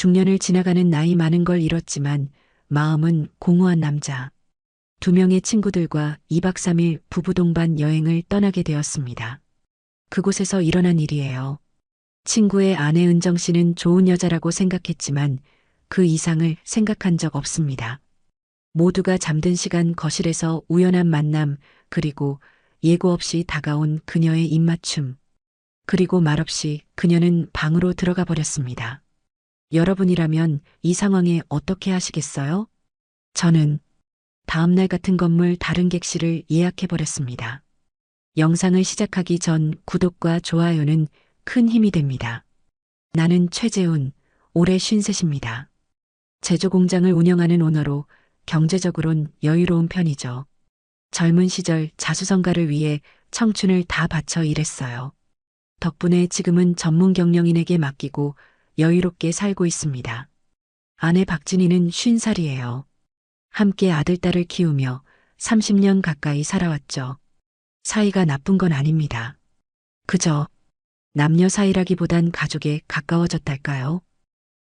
중년을 지나가는 나이 많은 걸 잃었지만 마음은 공허한 남자. 2명의 친구들과 2박 3일 부부 동반 여행을 떠나게 되었습니다. 그곳에서 일어난 일이에요. 친구의 아내 은정 씨는 좋은 여자라고 생각했지만 그 이상을 생각한 적 없습니다. 모두가 잠든 시간 거실에서 우연한 만남, 그리고 예고 없이 다가온 그녀의 입맞춤. 그리고 말없이 그녀는 방으로 들어가 버렸습니다. 여러분이라면 이 상황에 어떻게 하시겠어요? 저는 다음날 같은 건물 다른 객실을 예약해 버렸습니다. 영상을 시작하기 전 구독과 좋아요는 큰 힘이 됩니다. 나는 최재훈, 올해 53입니다. 제조 공장을 운영하는 오너로 경제적으론 여유로운 편이죠. 젊은 시절 자수성가를 위해 청춘을 다 바쳐 일했어요. 덕분에 지금은 전문 경영인에게 맡기고 여유롭게 살고 있습니다. 아내 박진희는 50살이에요. 함께 아들딸을 키우며 30년 가까이 살아왔죠. 사이가 나쁜 건 아닙니다. 그저 남녀 사이라기보단 가족에 가까워졌달까요?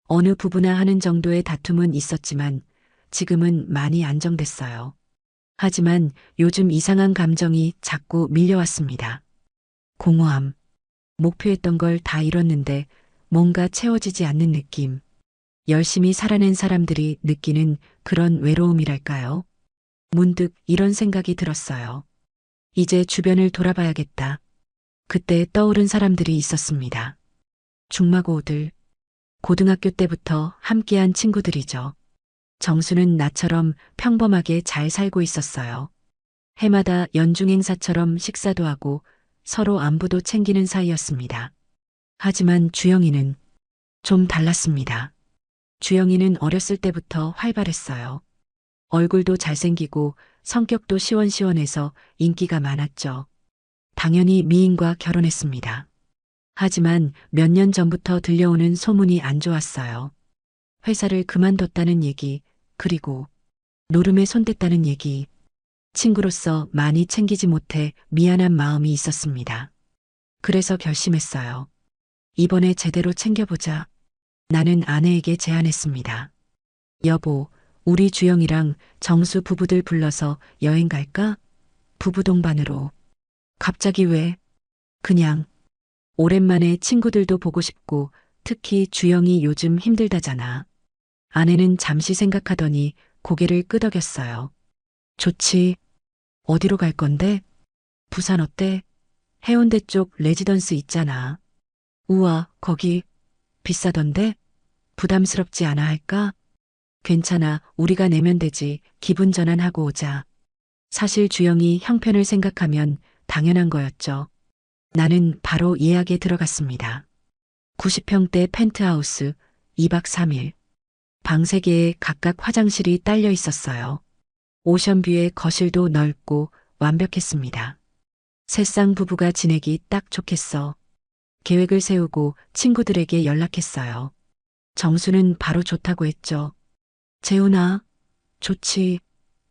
어느 부부나 하는 정도의 다툼은 있었지만 지금은 많이 안정됐어요. 하지만 요즘 이상한 감정이 자꾸 밀려왔습니다. 공허함. 목표했던 걸 다 잃었는데 뭔가 채워지지 않는 느낌. 열심히 살아낸 사람들이 느끼는 그런 외로움이랄까요? 문득 이런 생각이 들었어요. 이제 주변을 돌아봐야겠다. 그때 떠오른 사람들이 있었습니다. 중마고우들. 고등학교 때부터 함께한 친구들이죠. 정수는 나처럼 평범하게 잘 살고 있었어요. 해마다 연중 행사처럼 식사도 하고 서로 안부도 챙기는 사이였습니다. 하지만 주영이는 좀 달랐습니다. 주영이는 어렸을 때부터 활발했어요. 얼굴도 잘생기고 성격도 시원시원해서 인기가 많았죠. 당연히 미인과 결혼했습니다. 하지만 몇 년 전부터 들려오는 소문이 안 좋았어요. 회사를 그만뒀다는 얘기, 그리고 노름에 손댔다는 얘기. 친구로서 많이 챙기지 못해 미안한 마음이 있었습니다. 그래서 결심했어요. 이번에 제대로 챙겨보자. 나는 아내에게 제안했습니다. 여보, 우리 주영이랑 정수 부부들 불러서 여행 갈까? 부부 동반으로. 갑자기 왜? 그냥 오랜만에 친구들도 보고 싶고 특히 주영이 요즘 힘들다잖아. 아내는 잠시 생각하더니 고개를 끄덕였어요. 좋지. 어디로 갈 건데? 부산 어때? 해운대 쪽 레지던스 있잖아. 우와, 거기 비싸던데? 부담스럽지 않아 할까? 괜찮아, 우리가 내면 되지. 기분 전환하고 오자. 사실 주영이 형편을 생각하면 당연한 거였죠. 나는 바로 예약에 들어갔습니다. 90평대 펜트하우스 2박 3일. 방 3개에 각각 화장실이 딸려 있었어요. 오션뷰의 거실도 넓고 완벽했습니다. 새쌍 부부가 지내기 딱 좋겠어. 계획을 세우고 친구들에게 연락했어요. 정수는 바로 좋다고 했죠. 재훈아, 좋지.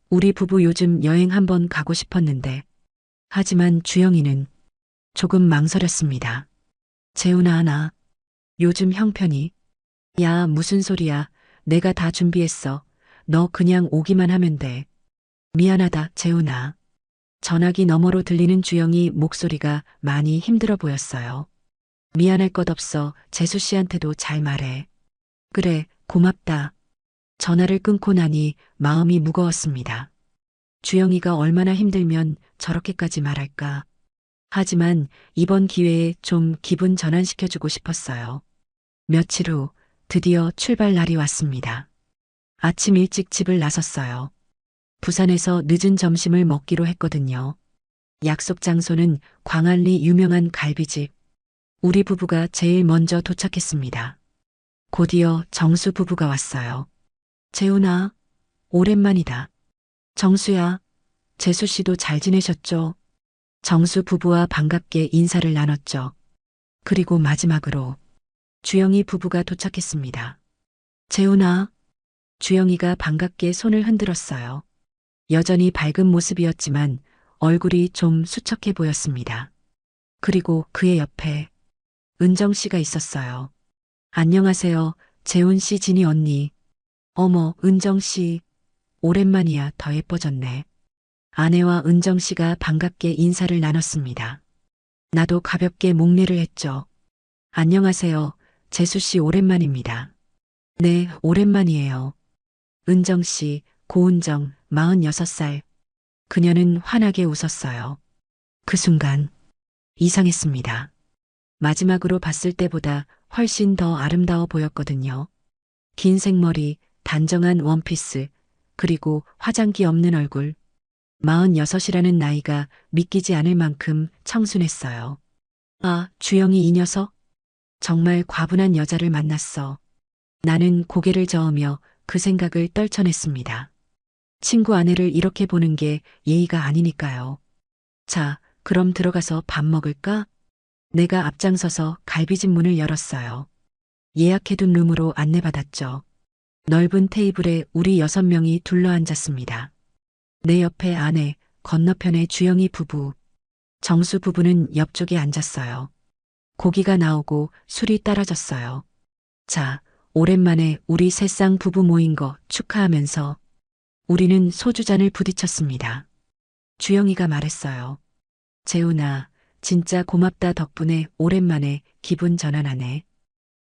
우리 부부 요즘 여행 한번 가고 싶었는데. 하지만 주영이는 조금 망설였습니다. 재훈아, 나 요즘 형편이. 야, 무슨 소리야. 내가 다 준비했어. 너 그냥 오기만 하면 돼. 미안하다, 재훈아. 전화기 너머로 들리는 주영이 목소리가 많이 힘들어 보였어요. 미안할 것 없어. 재수 씨한테도 잘 말해. 그래, 고맙다. 전화를 끊고 나니 마음이 무거웠습니다. 주영이가 얼마나 힘들면 저렇게까지 말할까. 하지만 이번 기회에 좀 기분 전환시켜주고 싶었어요. 며칠 후 드디어 출발 날이 왔습니다. 아침 일찍 집을 나섰어요. 부산에서 늦은 점심을 먹기로 했거든요. 약속 장소는 광안리 유명한 갈비집. 우리 부부가 제일 먼저 도착했습니다. 곧이어 정수 부부가 왔어요. 재훈아, 오랜만이다. 정수야, 재수 씨도 잘 지내셨죠? 정수 부부와 반갑게 인사를 나눴죠. 그리고 마지막으로 주영이 부부가 도착했습니다. 재훈아, 주영이가 반갑게 손을 흔들었어요. 여전히 밝은 모습이었지만 얼굴이 좀 수척해 보였습니다. 그리고 그의 옆에 은정 씨가 있었어요. 안녕하세요. 재훈 씨, 진희 언니. 어머, 은정 씨. 오랜만이야. 더 예뻐졌네. 아내와 은정 씨가 반갑게 인사를 나눴습니다. 나도 가볍게 목례를 했죠. 안녕하세요. 재수 씨, 오랜만입니다. 네, 오랜만이에요. 은정 씨, 고은정, 46살. 그녀는 환하게 웃었어요. 그 순간 이상했습니다. 마지막으로 봤을 때보다 훨씬 더 아름다워 보였거든요. 긴 생머리, 단정한 원피스, 그리고 화장기 없는 얼굴. 46이라는 나이가 믿기지 않을 만큼 청순했어요. 아, 주영이 이 녀석? 정말 과분한 여자를 만났어. 나는 고개를 저으며 그 생각을 떨쳐냈습니다. 친구 아내를 이렇게 보는 게 예의가 아니니까요. 자, 그럼 들어가서 밥 먹을까? 내가 앞장서서 갈비집 문을 열었어요. 예약해둔 룸으로 안내받았죠. 넓은 테이블에 우리 6명이 둘러앉았습니다. 내 옆에 아내, 건너편에 주영이 부부, 정수 부부는 옆쪽에 앉았어요. 고기가 나오고 술이 따라졌어요. 자, 오랜만에 우리 새쌍 부부 모인 거 축하하면서 우리는 소주잔을 부딪혔습니다. 주영이가 말했어요. 재훈아, 진짜 고맙다. 덕분에 오랜만에 기분 전환하네.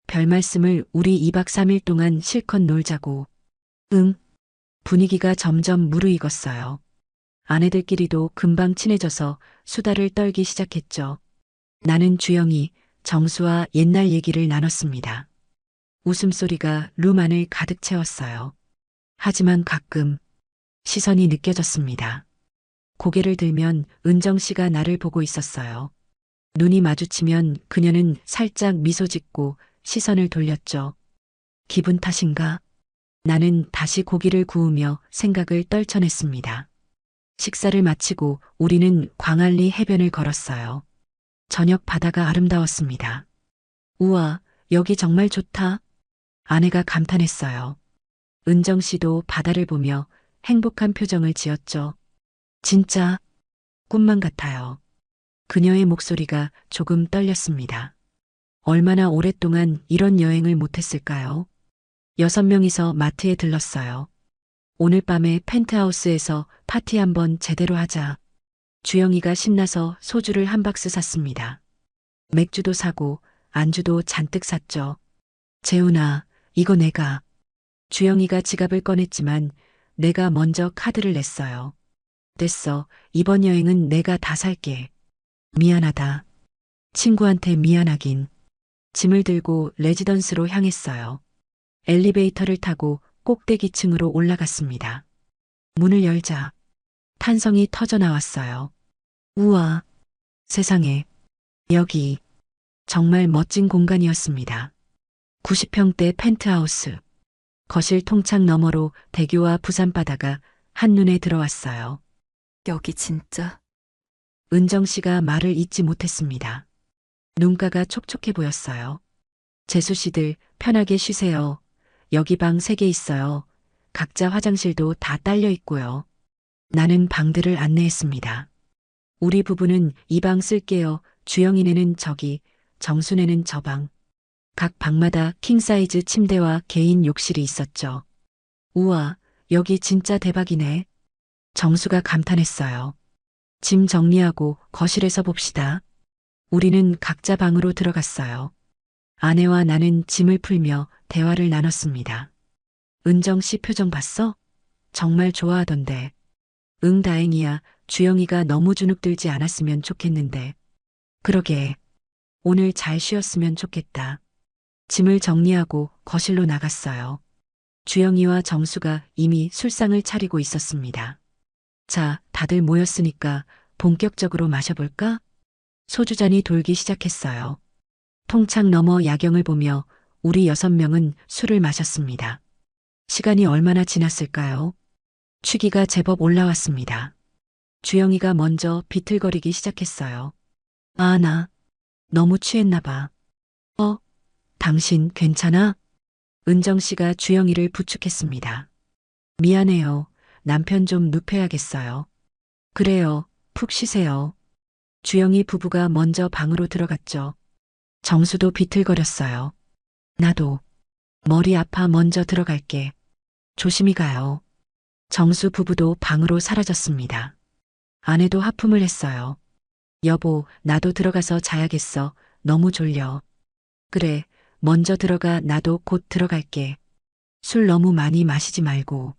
별 말씀을. 우리 2박 3일 동안 실컷 놀자고. 응. 분위기가 점점 무르익었어요. 아내들끼리도 금방 친해져서 수다를 떨기 시작했죠. 나는 주영이, 정수와 옛날 얘기를 나눴습니다. 웃음소리가 룸 안을 가득 채웠어요. 하지만 가끔 시선이 느껴졌습니다. 고개를 들면 은정 씨가 나를 보고 있었어요. 눈이 마주치면 그녀는 살짝 미소 짓고 시선을 돌렸죠. 기분 탓인가? 나는 다시 고기를 구우며 생각을 떨쳐냈습니다. 식사를 마치고 우리는 광안리 해변을 걸었어요. 저녁 바다가 아름다웠습니다. 우와, 여기 정말 좋다. 아내가 감탄했어요. 은정 씨도 바다를 보며 행복한 표정을 지었죠. 진짜 꿈만 같아요. 그녀의 목소리가 조금 떨렸습니다. 얼마나 오랫동안 이런 여행을 못했을까요? 6명이서 마트에 들렀어요. 오늘 밤에 펜트하우스에서 파티 한번 제대로 하자. 주영이가 신나서 소주를 한 박스 샀습니다. 맥주도 사고 안주도 잔뜩 샀죠. 재훈아, 이거 내가. 주영이가 지갑을 꺼냈지만 내가 먼저 카드를 냈어요. 됐어. 이번 여행은 내가 다 살게. 미안하다. 친구한테 미안하긴. 짐을 들고 레지던스로 향했어요. 엘리베이터를 타고 꼭대기층으로 올라갔습니다. 문을 열자 탄성이 터져 나왔어요. 우와, 세상에. 여기 정말 멋진 공간이었습니다. 90평대 펜트하우스. 거실 통창 너머로 대교와 부산바다가 한눈에 들어왔어요. 여기 진짜 은정 씨가 말을 잇지 못했습니다. 눈가가 촉촉해 보였어요. 재수 씨들 편하게 쉬세요. 여기 방 3개 있어요. 각자 화장실도 다 딸려 있고요. 나는 방들을 안내했습니다. 우리 부부는 이 방 쓸게요. 주영이네는 저기, 정순애는 저 방. 각 방마다 킹사이즈 침대와 개인 욕실이 있었죠. 우와, 여기 진짜 대박이네. 정수가 감탄했어요. 짐 정리하고 거실에서 봅시다. 우리는 각자 방으로 들어갔어요. 아내와 나는 짐을 풀며 대화를 나눴습니다. 은정 씨 표정 봤어? 정말 좋아하던데. 응, 다행이야. 주영이가 너무 주눅들지 않았으면 좋겠는데. 그러게. 오늘 잘 쉬었으면 좋겠다. 짐을 정리하고 거실로 나갔어요. 주영이와 정수가 이미 술상을 차리고 있었습니다. 자, 다들 모였으니까 본격적으로 마셔볼까? 소주잔이 돌기 시작했어요. 통창 너머 야경을 보며 우리 6명은 술을 마셨습니다. 시간이 얼마나 지났을까요? 취기가 제법 올라왔습니다. 주영이가 먼저 비틀거리기 시작했어요. 아, 나 너무 취했나 봐. 당신 괜찮아? 은정 씨가 주영이를 부축했습니다. 미안해요. 남편 좀 눕혀야겠어요. 그래요. 푹 쉬세요. 주영이 부부가 먼저 방으로 들어갔죠. 정수도 비틀거렸어요. 나도. 머리 아파 먼저 들어갈게. 조심히 가요. 정수 부부도 방으로 사라졌습니다. 아내도 하품을 했어요. 여보, 나도 들어가서 자야겠어. 너무 졸려. 그래, 먼저 들어가. 나도 곧 들어갈게. 술 너무 많이 마시지 말고.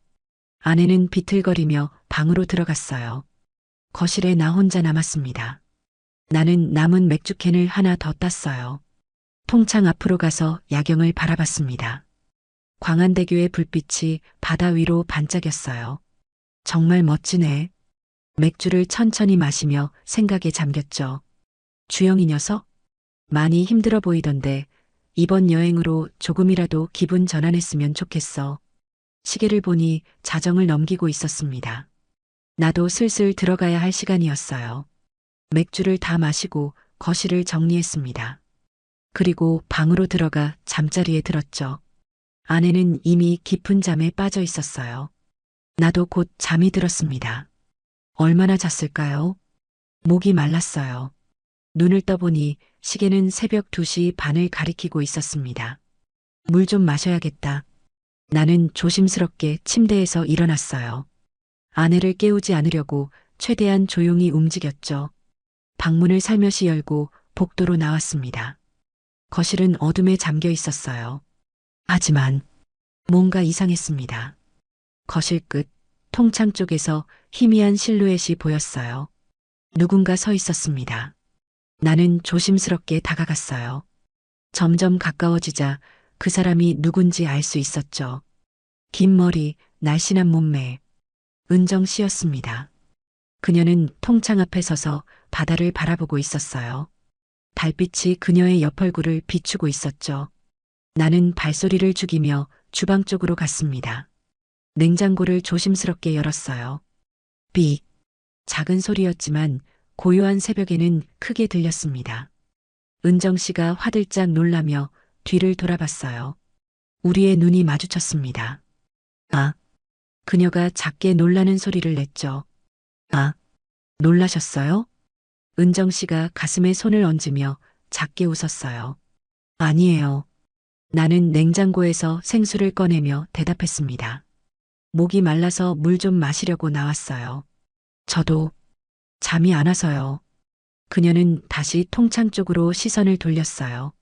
아내는 비틀거리며 방으로 들어갔어요. 거실에 나 혼자 남았습니다. 나는 남은 맥주캔을 하나 더 땄어요. 통창 앞으로 가서 야경을 바라봤습니다. 광안대교의 불빛이 바다 위로 반짝였어요. 정말 멋지네. 맥주를 천천히 마시며 생각에 잠겼죠. 주영이 녀석? 많이 힘들어 보이던데 이번 여행으로 조금이라도 기분 전환했으면 좋겠어. 시계를 보니 자정을 넘기고 있었습니다. 나도 슬슬 들어가야 할 시간이었어요. 맥주를 다 마시고 거실을 정리했습니다. 그리고 방으로 들어가 잠자리에 들었죠. 아내는 이미 깊은 잠에 빠져 있었어요. 나도 곧 잠이 들었습니다. 얼마나 잤을까요? 목이 말랐어요. 눈을 떠보니 시계는 새벽 2시 반을 가리키고 있었습니다. 물 좀 마셔야겠다. 나는 조심스럽게 침대에서 일어났어요. 아내를 깨우지 않으려고 최대한 조용히 움직였죠. 방문을 살며시 열고 복도로 나왔습니다. 거실은 어둠에 잠겨 있었어요. 하지만 뭔가 이상했습니다. 거실 끝 통창 쪽에서 희미한 실루엣이 보였어요. 누군가 서 있었습니다. 나는 조심스럽게 다가갔어요. 점점 가까워지자 그 사람이 누군지 알 수 있었죠. 긴 머리, 날씬한 몸매. 은정 씨였습니다. 그녀는 통창 앞에 서서 바다를 바라보고 있었어요. 달빛이 그녀의 옆얼굴을 비추고 있었죠. 나는 발소리를 죽이며 주방 쪽으로 갔습니다. 냉장고를 조심스럽게 열었어요. 삑. 작은 소리였지만 고요한 새벽에는 크게 들렸습니다. 은정 씨가 화들짝 놀라며 뒤를 돌아봤어요. 우리의 눈이 마주쳤습니다. 아. 그녀가 작게 놀라는 소리를 냈죠. 아. 놀라셨어요? 은정 씨가 가슴에 손을 얹으며 작게 웃었어요. 아니에요. 나는 냉장고에서 생수를 꺼내며 대답했습니다. 목이 말라서 물 좀 마시려고 나왔어요. 저도 잠이 안 와서요. 그녀는 다시 통창 쪽으로 시선을 돌렸어요.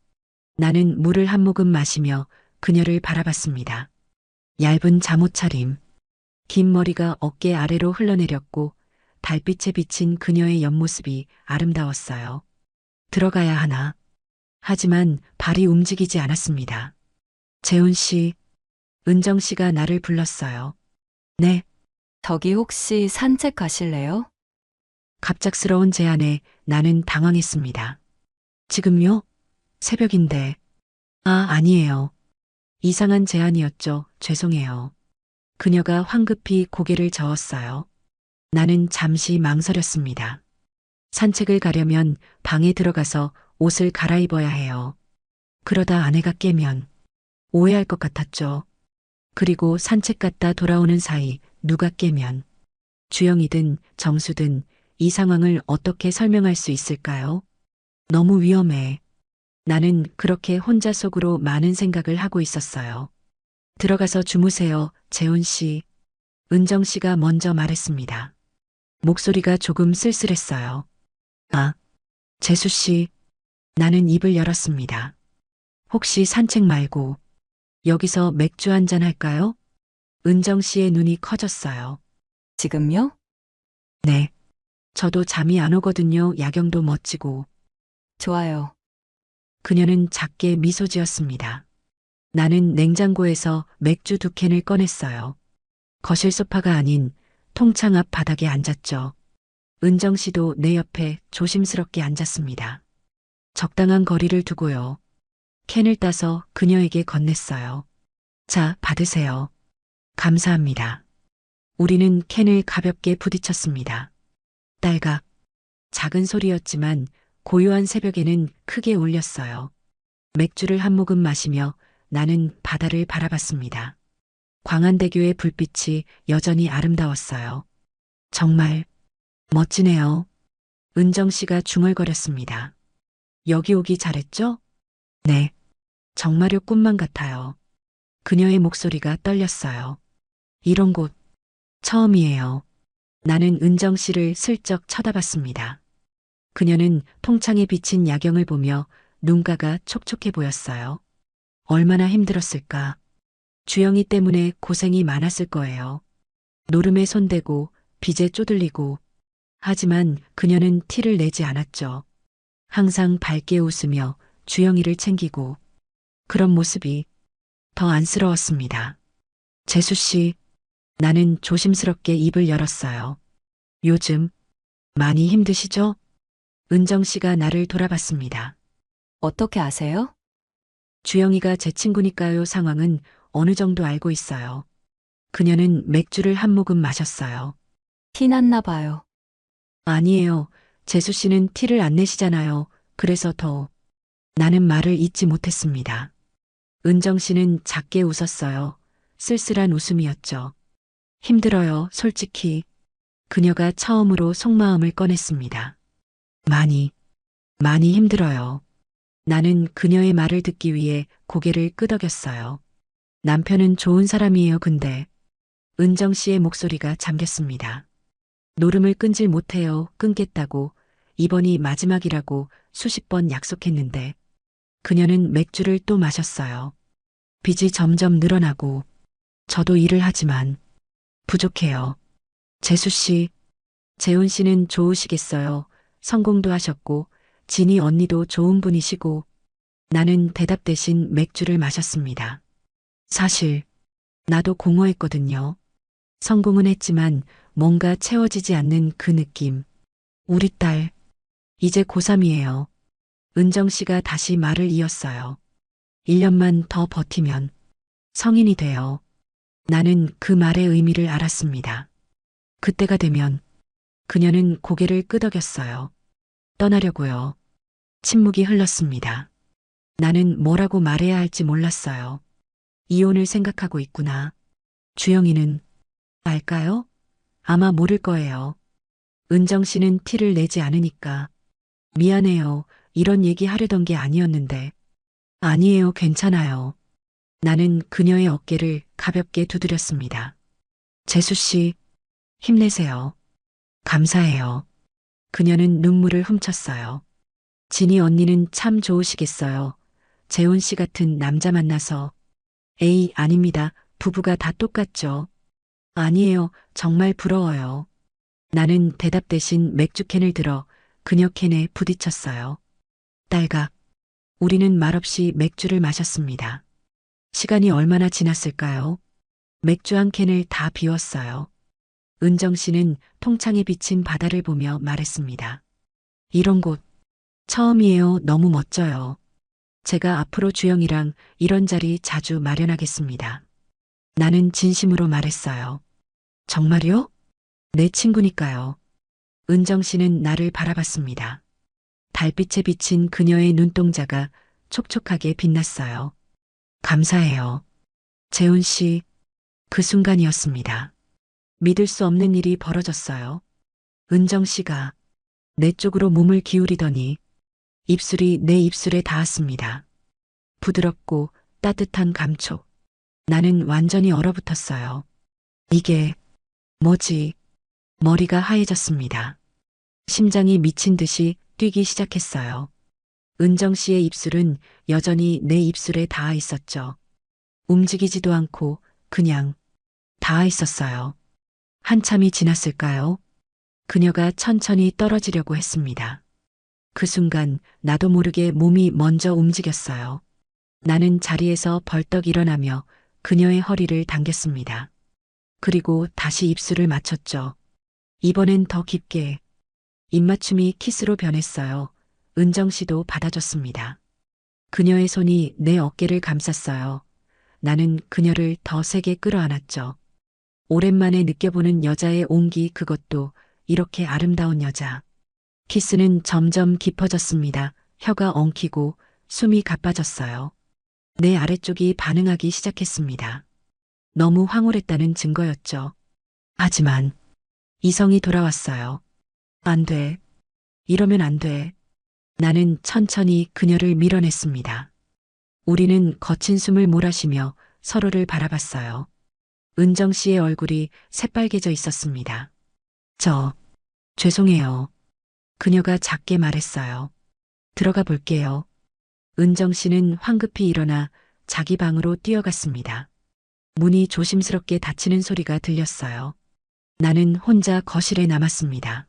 나는 물을 한 모금 마시며 그녀를 바라봤습니다. 얇은 잠옷차림, 긴 머리가 어깨 아래로 흘러내렸고 달빛에 비친 그녀의 옆모습이 아름다웠어요. 들어가야 하나. 하지만 발이 움직이지 않았습니다. 재훈 씨, 은정 씨가 나를 불렀어요. 네. 저기 혹시 산책 가실래요? 갑작스러운 제안에 나는 당황했습니다. 지금요? 새벽인데. 아, 아니에요. 이상한 제안이었죠. 죄송해요. 그녀가 황급히 고개를 저었어요. 나는 잠시 망설였습니다. 산책을 가려면 방에 들어가서 옷을 갈아입어야 해요. 그러다 아내가 깨면 오해할 것 같았죠. 그리고 산책 갔다 돌아오는 사이 누가 깨면 주영이든 정수든 이 상황을 어떻게 설명할 수 있을까요? 너무 위험해. 나는 그렇게 혼자 속으로 많은 생각을 하고 있었어요. 들어가서 주무세요, 재훈 씨. 은정 씨가 먼저 말했습니다. 목소리가 조금 쓸쓸했어요. 아, 재수 씨. 나는 입을 열었습니다. 혹시 산책 말고 여기서 맥주 한잔 할까요? 은정 씨의 눈이 커졌어요. 지금요? 네. 저도 잠이 안 오거든요. 야경도 멋지고. 좋아요. 그녀는 작게 미소 지었습니다. 나는 냉장고에서 맥주 2캔을 꺼냈어요. 거실 소파가 아닌 통창 앞 바닥에 앉았죠. 은정 씨도 내 옆에 조심스럽게 앉았습니다. 적당한 거리를 두고요. 캔을 따서 그녀에게 건넸어요. 자, 받으세요. 감사합니다. 우리는 캔을 가볍게 부딪혔습니다. 딸각. 작은 소리였지만 고요한 새벽에는 크게 울렸어요. 맥주를 한 모금 마시며 나는 바다를 바라봤습니다. 광안대교의 불빛이 여전히 아름다웠어요. 정말 멋지네요. 은정 씨가 중얼거렸습니다. 여기 오기 잘했죠? 네. 정말요 꿈만 같아요. 그녀의 목소리가 떨렸어요. 이런 곳 처음이에요. 나는 은정 씨를 슬쩍 쳐다봤습니다. 그녀는 통창에 비친 야경을 보며 눈가가 촉촉해 보였어요. 얼마나 힘들었을까. 주영이 때문에 고생이 많았을 거예요. 노름에 손대고 빚에 쪼들리고. 하지만 그녀는 티를 내지 않았죠. 항상 밝게 웃으며 주영이를 챙기고. 그런 모습이 더 안쓰러웠습니다. 재수 씨, 나는 조심스럽게 입을 열었어요. 요즘 많이 힘드시죠? 은정 씨가 나를 돌아봤습니다. 어떻게 아세요? 주영이가 제 친구니까요. 상황은 어느 정도 알고 있어요. 그녀는 맥주를 한 모금 마셨어요. 티 났나 봐요. 아니에요. 재수 씨는 티를 안 내시잖아요. 그래서 더. 나는 말을 잇지 못했습니다. 은정 씨는 작게 웃었어요. 쓸쓸한 웃음이었죠. 힘들어요, 솔직히. 그녀가 처음으로 속마음을 꺼냈습니다. 많이 힘들어요. 나는 그녀의 말을 듣기 위해 고개를 끄덕였어요. 남편은 좋은 사람이에요, 근데. 은정 씨의 목소리가 잠겼습니다. 노름을 끊질 못해요, 끊겠다고. 이번이 마지막이라고 수십 번 약속했는데. 그녀는 맥주를 또 마셨어요. 빚이 점점 늘어나고, 저도 일을 하지만, 부족해요. 재수 씨, 재훈 씨는 좋으시겠어요. 성공도 하셨고, 진희 언니도 좋은 분이시고, 나는 대답 대신 맥주를 마셨습니다. 사실, 나도 공허했거든요. 성공은 했지만 뭔가 채워지지 않는 그 느낌. 우리 딸, 이제 고3이에요. 은정 씨가 다시 말을 이었어요. 1년만 더 버티면 성인이 돼요. 나는 그 말의 의미를 알았습니다. 그때가 되면 그녀는 고개를 끄덕였어요. 떠나려고요. 침묵이 흘렀습니다. 나는 뭐라고 말해야 할지 몰랐어요. 이혼을 생각하고 있구나. 주영이는 알까요? 아마 모를 거예요. 은정 씨는 티를 내지 않으니까. 미안해요. 이런 얘기 하려던 게 아니었는데. 아니에요. 괜찮아요. 나는 그녀의 어깨를 가볍게 두드렸습니다. 재수 씨, 힘내세요. 감사해요. 그녀는 눈물을 훔쳤어요. 진희 언니는 참 좋으시겠어요. 재훈 씨 같은 남자 만나서. 에이, 아닙니다. 부부가 다 똑같죠. 아니에요. 정말 부러워요. 나는 대답 대신 맥주캔을 들어 그녀 캔에 부딪혔어요. 딸각. 우리는 말없이 맥주를 마셨습니다. 시간이 얼마나 지났을까요? 맥주 한 캔을 다 비웠어요. 은정 씨는 통창에 비친 바다를 보며 말했습니다. 이런 곳 처음이에요. 너무 멋져요. 제가 앞으로 주영이랑 이런 자리 자주 마련하겠습니다. 나는 진심으로 말했어요. 정말요? 내 친구니까요. 은정 씨는 나를 바라봤습니다. 달빛에 비친 그녀의 눈동자가 촉촉하게 빛났어요. 감사해요. 재훈 씨, 그 순간이었습니다. 믿을 수 없는 일이 벌어졌어요. 은정 씨가 내 쪽으로 몸을 기울이더니 입술이 내 입술에 닿았습니다. 부드럽고 따뜻한 감촉. 나는 완전히 얼어붙었어요. 이게 뭐지? 머리가 하얘졌습니다. 심장이 미친 듯이 뛰기 시작했어요. 은정 씨의 입술은 여전히 내 입술에 닿아 있었죠. 움직이지도 않고 그냥 닿아 있었어요. 한참이 지났을까요? 그녀가 천천히 떨어지려고 했습니다. 그 순간 나도 모르게 몸이 먼저 움직였어요. 나는 자리에서 벌떡 일어나며 그녀의 허리를 당겼습니다. 그리고 다시 입술을 맞췄죠. 이번엔 더 깊게. 입맞춤이 키스로 변했어요. 은정 씨도 받아줬습니다. 그녀의 손이 내 어깨를 감쌌어요. 나는 그녀를 더 세게 끌어안았죠. 오랜만에 느껴보는 여자의 온기, 그것도 이렇게 아름다운 여자. 키스는 점점 깊어졌습니다. 혀가 엉키고 숨이 가빠졌어요. 내 아래쪽이 반응하기 시작했습니다. 너무 황홀했다는 증거였죠. 하지만 이성이 돌아왔어요. 안 돼. 이러면 안 돼. 나는 천천히 그녀를 밀어냈습니다. 우리는 거친 숨을 몰아쉬며 서로를 바라봤어요. 은정 씨의 얼굴이 새빨개져 있었습니다. 죄송해요. 그녀가 작게 말했어요. 들어가 볼게요. 은정 씨는 황급히 일어나 자기 방으로 뛰어갔습니다. 문이 조심스럽게 닫히는 소리가 들렸어요. 나는 혼자 거실에 남았습니다.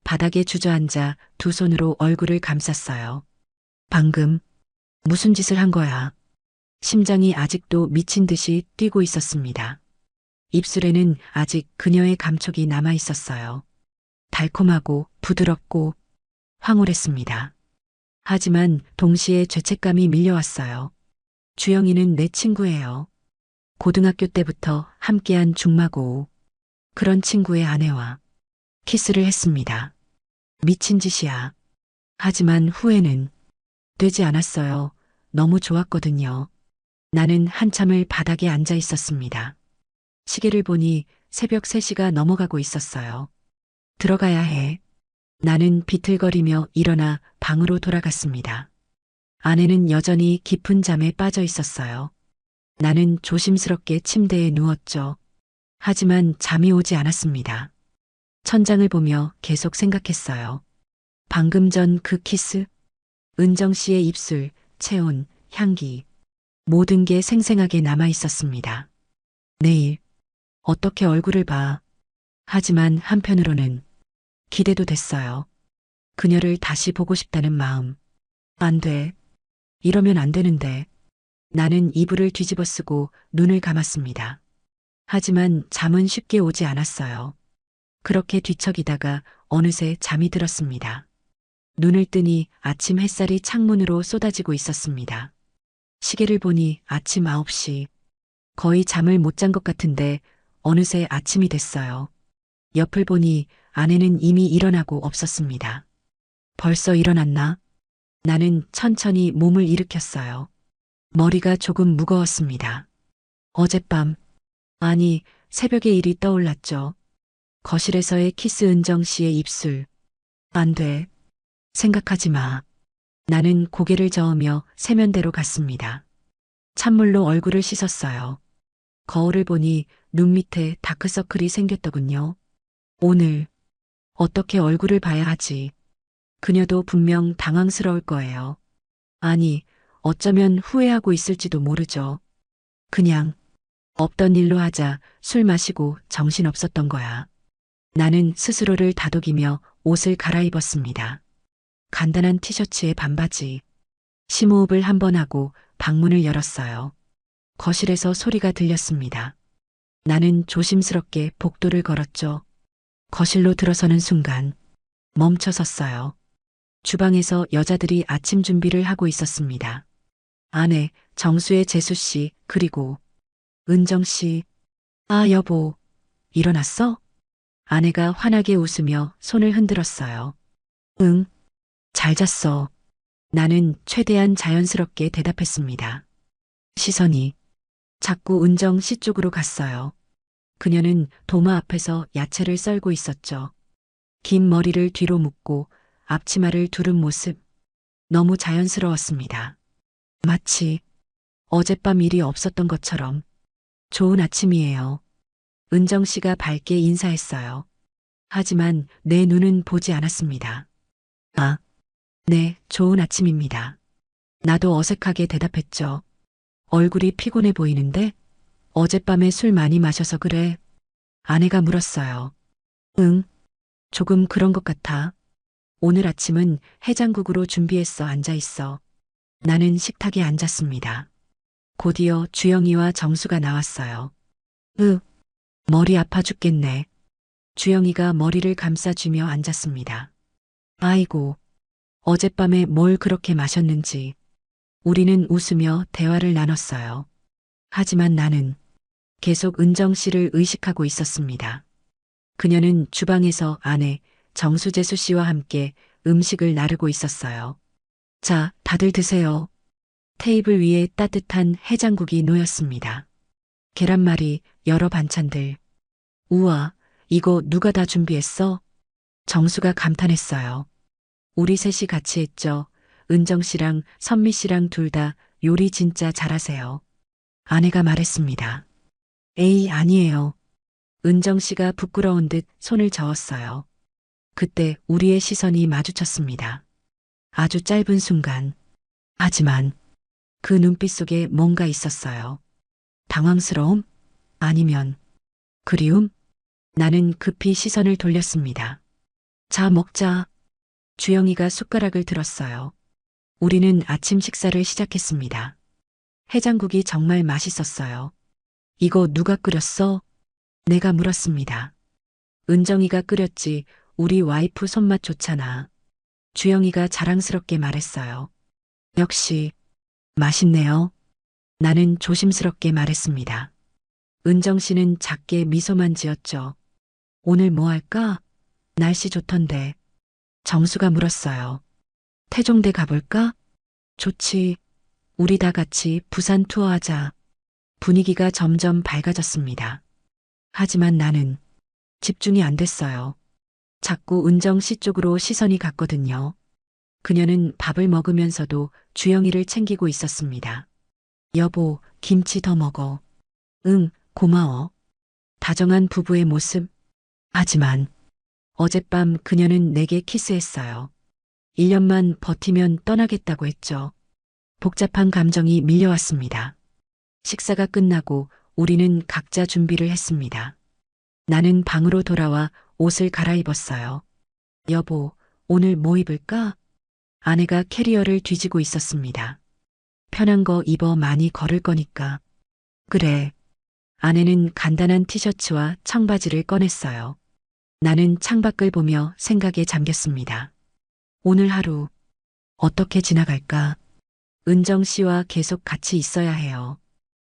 바닥에 주저앉아 두 손으로 얼굴을 감쌌어요. 방금 무슨 짓을 한 거야? 심장이 아직도 미친 듯이 뛰고 있었습니다. 입술에는 아직 그녀의 감촉이 남아 있었어요. 달콤하고 부드럽고 황홀했습니다. 하지만 동시에 죄책감이 밀려왔어요. 주영이는 내 친구예요. 고등학교 때부터 함께한 중마고 그런 친구의 아내와 키스를 했습니다. 미친 짓이야. 하지만 후회는 되지 않았어요. 너무 좋았거든요. 나는 한참을 바닥에 앉아 있었습니다. 시계를 보니 새벽 3시가 넘어가고 있었어요. 들어가야 해. 나는 비틀거리며 일어나 방으로 돌아갔습니다. 아내는 여전히 깊은 잠에 빠져 있었어요. 나는 조심스럽게 침대에 누웠죠. 하지만 잠이 오지 않았습니다. 천장을 보며 계속 생각했어요. 방금 전 그 키스, 은정 씨의 입술, 체온, 향기, 모든 게 생생하게 남아 있었습니다. 내일 어떻게 얼굴을 봐. 하지만 한편으로는 기대도 됐어요. 그녀를 다시 보고 싶다는 마음. 안 돼. 이러면 안 되는데. 나는 이불을 뒤집어 쓰고 눈을 감았습니다. 하지만 잠은 쉽게 오지 않았어요. 그렇게 뒤척이다가 어느새 잠이 들었습니다. 눈을 뜨니 아침 햇살이 창문으로 쏟아지고 있었습니다. 시계를 보니 아침 9시. 거의 잠을 못 잔 것 같은데 어느새 아침이 됐어요. 옆을 보니 아내는 이미 일어나고 없었습니다. 벌써 일어났나? 나는 천천히 몸을 일으켰어요. 머리가 조금 무거웠습니다. 어젯밤, 아니, 새벽의 일이 떠올랐죠. 거실에서의 키스 은정 씨의 입술. 안 돼. 생각하지 마. 나는 고개를 저으며 세면대로 갔습니다. 찬물로 얼굴을 씻었어요. 거울을 보니 눈 밑에 다크서클이 생겼더군요. 오늘 어떻게 얼굴을 봐야 하지? 그녀도 분명 당황스러울 거예요. 아니, 어쩌면 후회하고 있을지도 모르죠. 그냥 없던 일로 하자 술 마시고 정신없었던 거야. 나는 스스로를 다독이며 옷을 갈아입었습니다. 간단한 티셔츠에 반바지. 심호흡을 한 번 하고 방문을 열었어요. 거실에서 소리가 들렸습니다. 나는 조심스럽게 복도를 걸었죠. 거실로 들어서는 순간 멈춰 섰어요. 주방에서 여자들이 아침 준비를 하고 있었습니다. 아내, 정수의 재수 씨, 그리고 은정 씨. 아, 여보, 일어났어? 아내가 환하게 웃으며 손을 흔들었어요. 응, 잘 잤어. 나는 최대한 자연스럽게 대답했습니다. 시선이 자꾸 은정 씨 쪽으로 갔어요. 그녀는 도마 앞에서 야채를 썰고 있었죠. 긴 머리를 뒤로 묶고 앞치마를 두른 모습. 너무 자연스러웠습니다. 마치 어젯밤 일이 없었던 것처럼. 좋은 아침이에요. 은정 씨가 밝게 인사했어요. 하지만 내 눈은 보지 않았습니다. 아, 네, 좋은 아침입니다. 나도 어색하게 대답했죠. 얼굴이 피곤해 보이는데? 어젯밤에 술 많이 마셔서 그래. 아내가 물었어요. 응, 조금 그런 것 같아. 오늘 아침은 해장국으로 준비했어. 앉아 있어. 나는 식탁에 앉았습니다. 곧이어 주영이와 정수가 나왔어요. 머리 아파 죽겠네. 주영이가 머리를 감싸주며 앉았습니다. 아이고, 어젯밤에 뭘 그렇게 마셨는지. 우리는 웃으며 대화를 나눴어요. 하지만 나는 계속 은정 씨를 의식하고 있었습니다. 그녀는 주방에서 아내 정수재수 씨와 함께 음식을 나르고 있었어요. 자, 다들 드세요. 테이블 위에 따뜻한 해장국이 놓였습니다. 계란말이, 여러 반찬들. 우와, 이거 누가 다 준비했어? 정수가 감탄했어요. 우리 셋이 같이 했죠. 은정 씨랑 선미 씨랑 둘 다 요리 진짜 잘하세요. 아내가 말했습니다. 에이, 아니에요. 은정 씨가 부끄러운 듯 손을 저었어요. 그때 우리의 시선이 마주쳤습니다. 아주 짧은 순간. 하지만 그 눈빛 속에 뭔가 있었어요. 당황스러움? 아니면 그리움? 나는 급히 시선을 돌렸습니다. 자, 먹자. 주영이가 숟가락을 들었어요. 우리는 아침 식사를 시작했습니다. 해장국이 정말 맛있었어요. 이거 누가 끓였어? 내가 물었습니다. 은정이가 끓였지. 우리 와이프 손맛 좋잖아. 주영이가 자랑스럽게 말했어요. 역시 맛있네요. 나는 조심스럽게 말했습니다. 은정 씨는 작게 미소만 지었죠. 오늘 뭐 할까? 날씨 좋던데. 정수가 물었어요. 태종대 가볼까? 좋지. 우리 다 같이 부산 투어하자. 분위기가 점점 밝아졌습니다. 하지만 나는 집중이 안 됐어요. 자꾸 은정 씨 쪽으로 시선이 갔거든요. 그녀는 밥을 먹으면서도 주영이를 챙기고 있었습니다. 여보, 김치 더 먹어. 응, 고마워. 다정한 부부의 모습. 하지만 어젯밤 그녀는 내게 키스했어요. 1년만 버티면 떠나겠다고 했죠. 복잡한 감정이 밀려왔습니다. 식사가 끝나고 우리는 각자 준비를 했습니다. 나는 방으로 돌아와 옷을 갈아입었어요. 여보, 오늘 뭐 입을까? 아내가 캐리어를 뒤지고 있었습니다. 편한 거 입어, 많이 걸을 거니까. 그래. 아내는 간단한 티셔츠와 청바지를 꺼냈어요. 나는 창밖을 보며 생각에 잠겼습니다. 오늘 하루 어떻게 지나갈까? 은정 씨와 계속 같이 있어야 해요.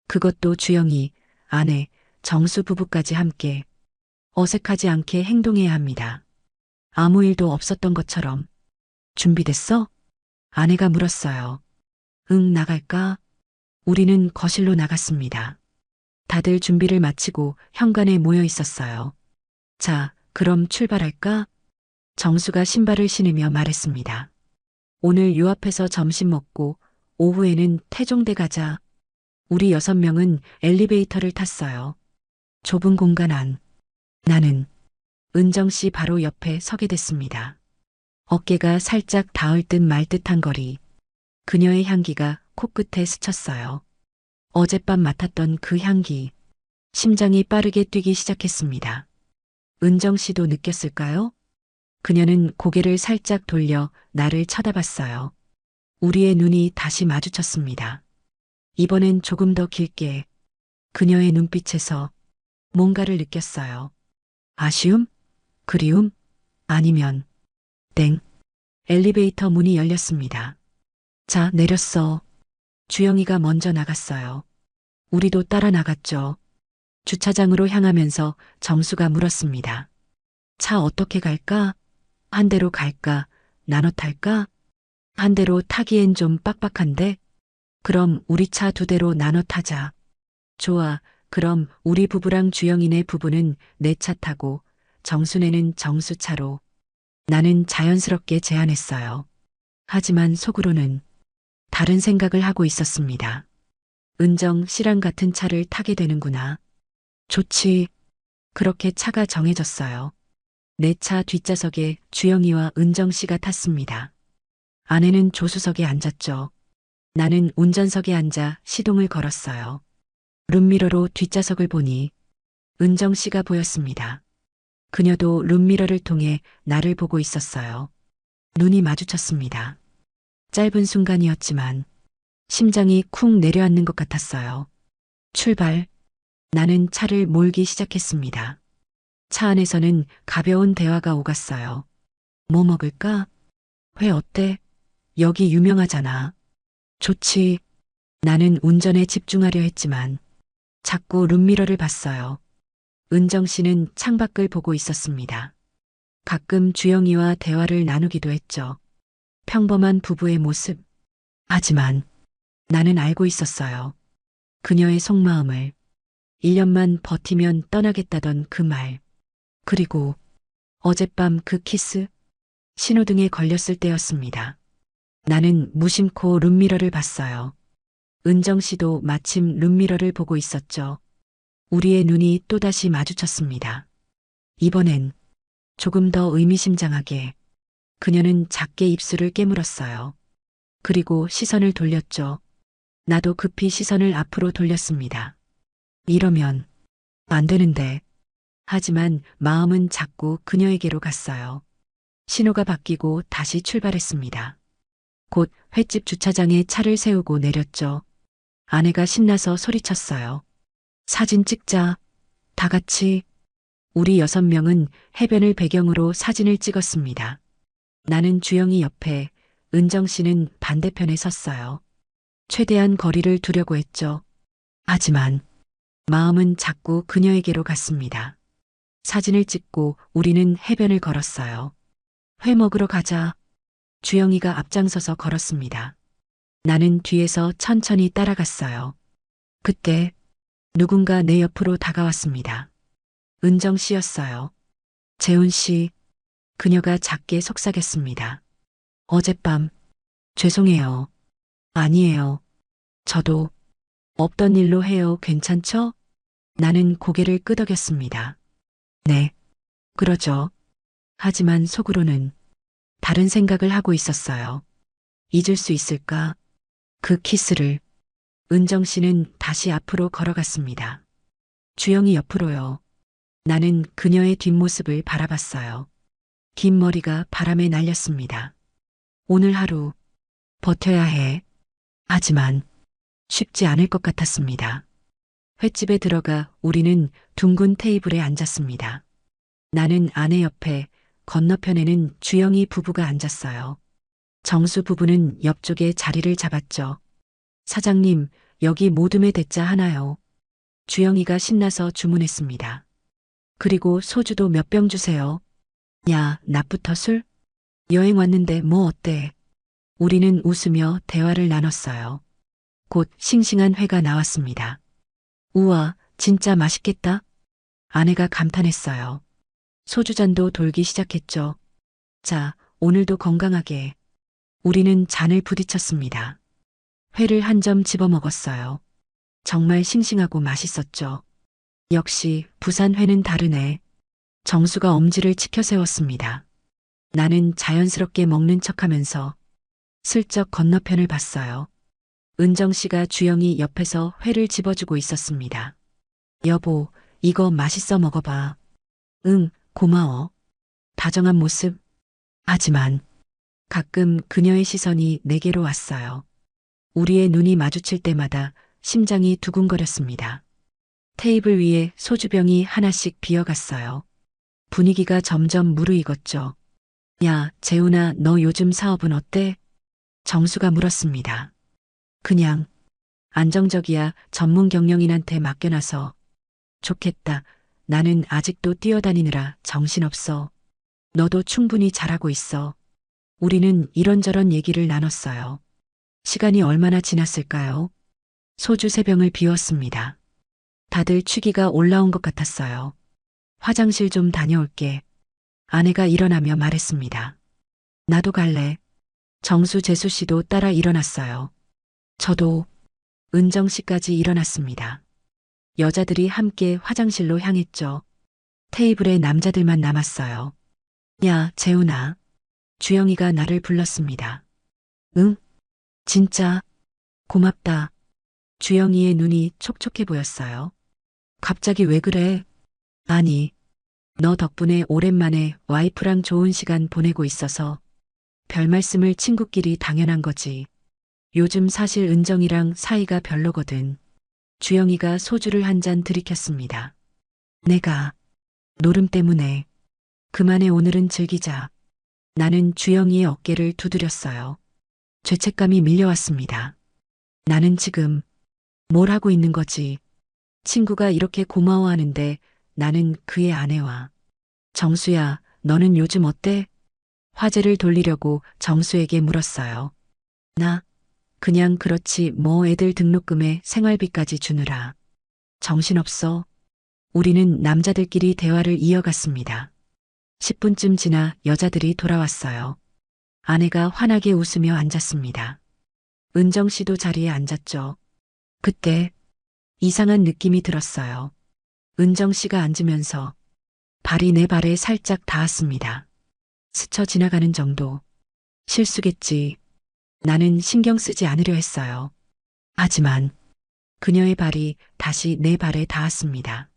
그것도 주영이, 아내, 정수 부부까지 함께 어색하지 않게 행동해야 합니다. 아무 일도 없었던 것처럼. 준비됐어? 아내가 물었어요. 응, 나갈까? 우리는 거실로 나갔습니다. 다들 준비를 마치고 현관에 모여 있었어요. 자, 그럼 출발할까? 정수가 신발을 신으며 말했습니다. 오늘 요 앞에서 점심 먹고 오후에는 태종대 가자. 우리 6명은 엘리베이터를 탔어요. 좁은 공간 안. 나는 은정 씨 바로 옆에 서게 됐습니다. 어깨가 살짝 닿을 듯 말 듯한 거리. 그녀의 향기가 코끝에 스쳤어요. 어젯밤 맡았던 그 향기. 심장이 빠르게 뛰기 시작했습니다. 은정 씨도 느꼈을까요? 그녀는 고개를 살짝 돌려 나를 쳐다봤어요. 우리의 눈이 다시 마주쳤습니다. 이번엔 조금 더 길게. 그녀의 눈빛에서 뭔가를 느꼈어요. 아쉬움? 그리움? 아니면 땡. 엘리베이터 문이 열렸습니다. 자, 내렸어. 주영이가 먼저 나갔어요. 우리도 따라 나갔죠. 주차장으로 향하면서 정수가 물었습니다. 차 어떻게 갈까? 한 대로 갈까? 나눠 탈까? 한 대로 타기엔 좀 빡빡한데? 그럼 우리 차 2대로 나눠 타자. 좋아. 그럼 우리 부부랑 주영이네 부부는 내 차 타고 정수네는 정수 차로. 나는 자연스럽게 제안했어요. 하지만 속으로는 다른 생각을 하고 있었습니다. 은정 씨랑 같은 차를 타게 되는구나. 좋지. 그렇게 차가 정해졌어요. 내 차 뒷좌석에 주영이와 은정 씨가 탔습니다. 아내는 조수석에 앉았죠. 나는 운전석에 앉아 시동을 걸었어요. 룸미러로 뒷좌석을 보니 은정 씨가 보였습니다. 그녀도 룸미러를 통해 나를 보고 있었어요. 눈이 마주쳤습니다. 짧은 순간이었지만 심장이 쿵 내려앉는 것 같았어요. 출발. 나는 차를 몰기 시작했습니다. 차 안에서는 가벼운 대화가 오갔어요. 뭐 먹을까? 회 어때? 여기 유명하잖아. 좋지. 나는 운전에 집중하려 했지만 자꾸 룸미러를 봤어요. 은정 씨는 창밖을 보고 있었습니다. 가끔 주영이와 대화를 나누기도 했죠. 평범한 부부의 모습. 하지만 나는 알고 있었어요. 그녀의 속마음을. 1년만 버티면 떠나겠다던 그 말. 그리고 어젯밤 그 키스. 신호등에 걸렸을 때였습니다. 나는 무심코 룸미러를 봤어요. 은정 씨도 마침 룸미러를 보고 있었죠. 우리의 눈이 또다시 마주쳤습니다. 이번엔 조금 더 의미심장하게 그녀는 작게 입술을 깨물었어요. 그리고 시선을 돌렸죠. 나도 급히 시선을 앞으로 돌렸습니다. 이러면 안 되는데. 하지만 마음은 자꾸 그녀에게로 갔어요. 신호가 바뀌고 다시 출발했습니다. 곧 횟집 주차장에 차를 세우고 내렸죠. 아내가 신나서 소리쳤어요. 사진 찍자. 다 같이. 우리 6명은 해변을 배경으로 사진을 찍었습니다. 나는 주영이 옆에, 은정 씨는 반대편에 섰어요. 최대한 거리를 두려고 했죠. 하지만 마음은 자꾸 그녀에게로 갔습니다. 사진을 찍고 우리는 해변을 걸었어요. 회 먹으러 가자. 주영이가 앞장서서 걸었습니다. 나는 뒤에서 천천히 따라갔어요. 그때 누군가 내 옆으로 다가왔습니다. 은정 씨였어요. 재훈 씨. 그녀가 작게 속삭였습니다. 어젯밤 죄송해요. 아니에요. 저도 없던 일로 해요. 괜찮죠? 나는 고개를 끄덕였습니다. 네. 그러죠. 하지만 속으로는 다른 생각을 하고 있었어요. 잊을 수 있을까? 그 키스를. 은정 씨는 다시 앞으로 걸어갔습니다. 주영이 옆으로요. 나는 그녀의 뒷모습을 바라봤어요. 긴 머리가 바람에 날렸습니다. 오늘 하루 버텨야 해. 하지만 쉽지 않을 것 같았습니다. 횟집에 들어가 우리는 둥근 테이블에 앉았습니다. 나는 아내 옆에, 건너편에는 주영이 부부가 앉았어요. 정수 부부는 옆쪽에 자리를 잡았죠. 사장님, 여기 모둠의 대짜 하나요. 주영이가 신나서 주문했습니다. 그리고 소주도 몇 병 주세요. 야, 낮부터 술? 여행 왔는데 뭐 어때? 우리는 웃으며 대화를 나눴어요. 곧 싱싱한 회가 나왔습니다. 우와, 진짜 맛있겠다. 아내가 감탄했어요. 소주잔도 돌기 시작했죠. 자, 오늘도 건강하게. 우리는 잔을 부딪혔습니다. 회를 한 점 집어 먹었어요. 정말 싱싱하고 맛있었죠. 역시 부산 회는 다르네. 정수가 엄지를 치켜 세웠습니다. 나는 자연스럽게 먹는 척하면서 슬쩍 건너편을 봤어요. 은정 씨가 주영이 옆에서 회를 집어주고 있었습니다. 여보, 이거 맛있어 먹어봐. 응, 고마워. 다정한 모습. 하지만 가끔 그녀의 시선이 내게로 왔어요. 우리의 눈이 마주칠 때마다 심장이 두근거렸습니다. 테이블 위에 소주병이 하나씩 비어갔어요. 분위기가 점점 무르익었죠. 야, 재훈아, 너 요즘 사업은 어때? 정수가 물었습니다. 그냥 안정적이야. 전문 경영인한테 맡겨놔서. 좋겠다. 나는 아직도 뛰어다니느라 정신없어. 너도 충분히 잘하고 있어. 우리는 이런저런 얘기를 나눴어요. 시간이 얼마나 지났을까요? 소주 3병을 비웠습니다. 다들 취기가 올라온 것 같았어요. 화장실 좀 다녀올게. 아내가 일어나며 말했습니다. 나도 갈래. 정수 재수 씨도 따라 일어났어요. 저도. 은정 씨까지 일어났습니다. 여자들이 함께 화장실로 향했죠. 테이블에 남자들만 남았어요. 야, 재훈아. 주영이가 나를 불렀습니다. 응? 진짜? 고맙다. 주영이의 눈이 촉촉해 보였어요. 갑자기 왜 그래? 아니, 너 덕분에 오랜만에 와이프랑 좋은 시간 보내고 있어서 별 말씀을 친구끼리 당연한 거지. 요즘 사실 은정이랑 사이가 별로거든. 주영이가 소주를 한 잔 들이켰습니다. 내가 노름 때문에. 그만해, 오늘은 즐기자. 나는 주영이의 어깨를 두드렸어요. 죄책감이 밀려왔습니다. 나는 지금 뭘 하고 있는 거지? 친구가 이렇게 고마워하는데 나는 그의 아내와. 정수야, 너는 요즘 어때? 화제를 돌리려고 정수에게 물었어요. 나 그냥 그렇지 뭐, 애들 등록금에 생활비까지 주느라. 정신없어. 우리는 남자들끼리 대화를 이어갔습니다. 10분쯤 지나 여자들이 돌아왔어요. 아내가 환하게 웃으며 앉았습니다. 은정 씨도 자리에 앉았죠. 그때 이상한 느낌이 들었어요. 은정 씨가 앉으면서 발이 내 발에 살짝 닿았습니다. 스쳐 지나가는 정도. 실수겠지. 나는 신경 쓰지 않으려 했어요. 하지만 그녀의 발이 다시 내 발에 닿았습니다.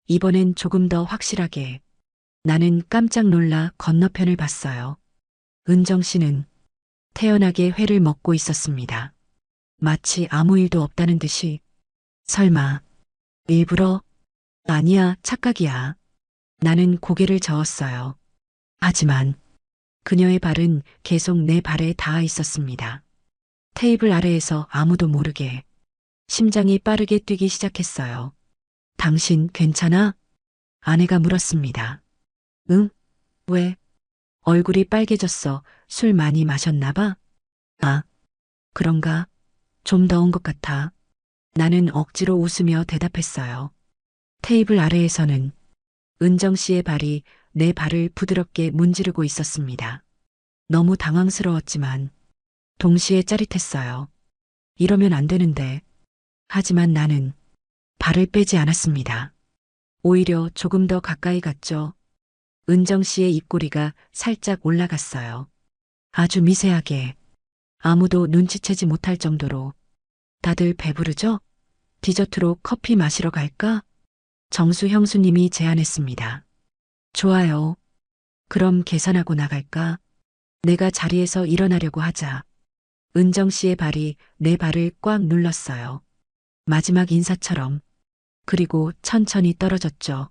이번엔 조금 더 확실하게. 나는 깜짝 놀라 건너편을 봤어요. 은정 씨는 태연하게 회를 먹고 있었습니다. 마치 아무 일도 없다는 듯이. 설마, 일부러? 아니야, 착각이야. 나는 고개를 저었어요. 하지만 그녀의 발은 계속 내 발에 닿아 있었습니다. 테이블 아래에서 아무도 모르게 심장이 빠르게 뛰기 시작했어요. 당신 괜찮아? 아내가 물었습니다. 응? 왜? 얼굴이 빨개졌어. 술 많이 마셨나 봐? 아, 그런가? 좀 더운 것 같아. 나는 억지로 웃으며 대답했어요. 테이블 아래에서는 은정 씨의 발이 내 발을 부드럽게 문지르고 있었습니다. 너무 당황스러웠지만 동시에 짜릿했어요. 이러면 안 되는데. 하지만 나는 발을 빼지 않았습니다. 오히려 조금 더 가까이 갔죠. 은정 씨의 입꼬리가 살짝 올라갔어요. 아주 미세하게. 아무도 눈치채지 못할 정도로. 다들 배부르죠? 디저트로 커피 마시러 갈까? 정수 형수님이 제안했습니다. 좋아요. 그럼 계산하고 나갈까? 내가 자리에서 일어나려고 하자. 은정 씨의 발이 내 발을 꽉 눌렀어요. 마지막 인사처럼. 그리고 천천히 떨어졌죠.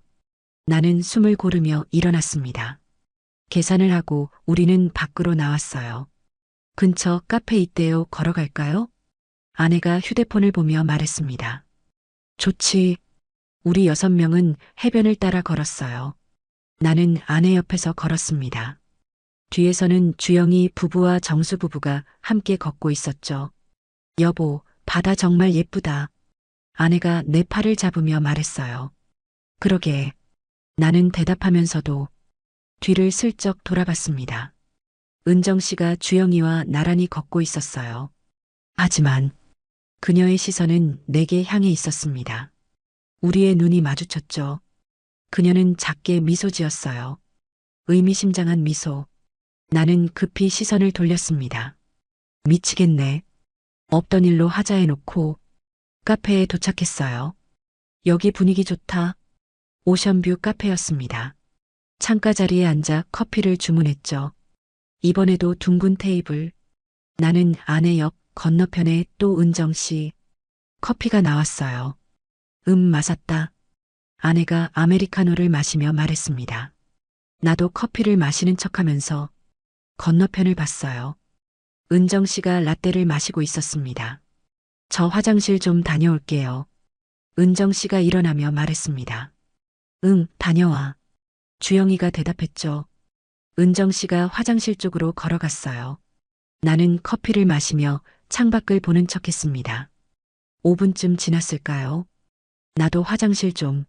나는 숨을 고르며 일어났습니다. 계산을 하고 우리는 밖으로 나왔어요. 근처 카페 있대요. 걸어갈까요? 아내가 휴대폰을 보며 말했습니다. 좋지. 우리 6명은 해변을 따라 걸었어요. 나는 아내 옆에서 걸었습니다. 뒤에서는 주영이 부부와 정수 부부가 함께 걷고 있었죠. 여보, 바다 정말 예쁘다. 아내가 내 팔을 잡으며 말했어요. 그러게. 나는 대답하면서도 뒤를 슬쩍 돌아봤습니다. 은정 씨가 주영이와 나란히 걷고 있었어요. 하지만 그녀의 시선은 내게 향해 있었습니다. 우리의 눈이 마주쳤죠. 그녀는 작게 미소 지었어요. 의미심장한 미소. 나는 급히 시선을 돌렸습니다. 미치겠네. 없던 일로 하자 해놓고 카페에 도착했어요. 여기 분위기 좋다. 오션뷰 카페였습니다. 창가 자리에 앉아 커피를 주문했죠. 이번에도 둥근 테이블. 나는 아내 옆 건너편에 또 은정 씨. 커피가 나왔어요. 맛았다. 아내가 아메리카노를 마시며 말했습니다. 나도 커피를 마시는 척하면서 건너편을 봤어요. 은정 씨가 라떼를 마시고 있었습니다. 저 화장실 좀 다녀올게요. 은정 씨가 일어나며 말했습니다. 응, 다녀와. 주영이가 대답했죠. 은정 씨가 화장실 쪽으로 걸어갔어요. 나는 커피를 마시며 창밖을 보는 척했습니다. 5분쯤 지났을까요? 나도 화장실 좀.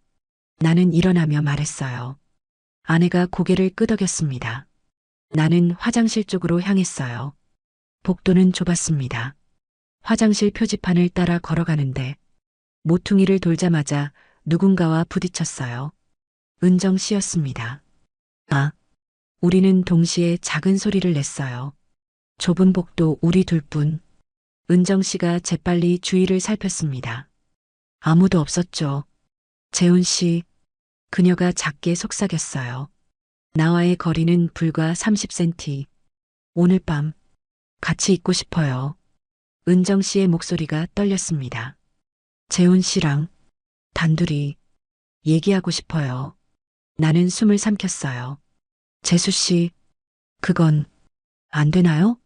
나는 일어나며 말했어요. 아내가 고개를 끄덕였습니다. 나는 화장실 쪽으로 향했어요. 복도는 좁았습니다. 화장실 표지판을 따라 걸어가는데 모퉁이를 돌자마자 누군가와 부딪혔어요. 은정 씨였습니다. 아, 우리는 동시에 작은 소리를 냈어요. 좁은 복도 우리 둘뿐. 은정 씨가 재빨리 주위를 살폈습니다. 아무도 없었죠. 재훈 씨, 그녀가 작게 속삭였어요. 나와의 거리는 불과 30cm. 오늘 밤 같이 있고 싶어요. 은정 씨의 목소리가 떨렸습니다. 재훈 씨랑 단둘이 얘기하고 싶어요. 나는 숨을 삼켰어요. 재수 씨, 그건 안 되나요?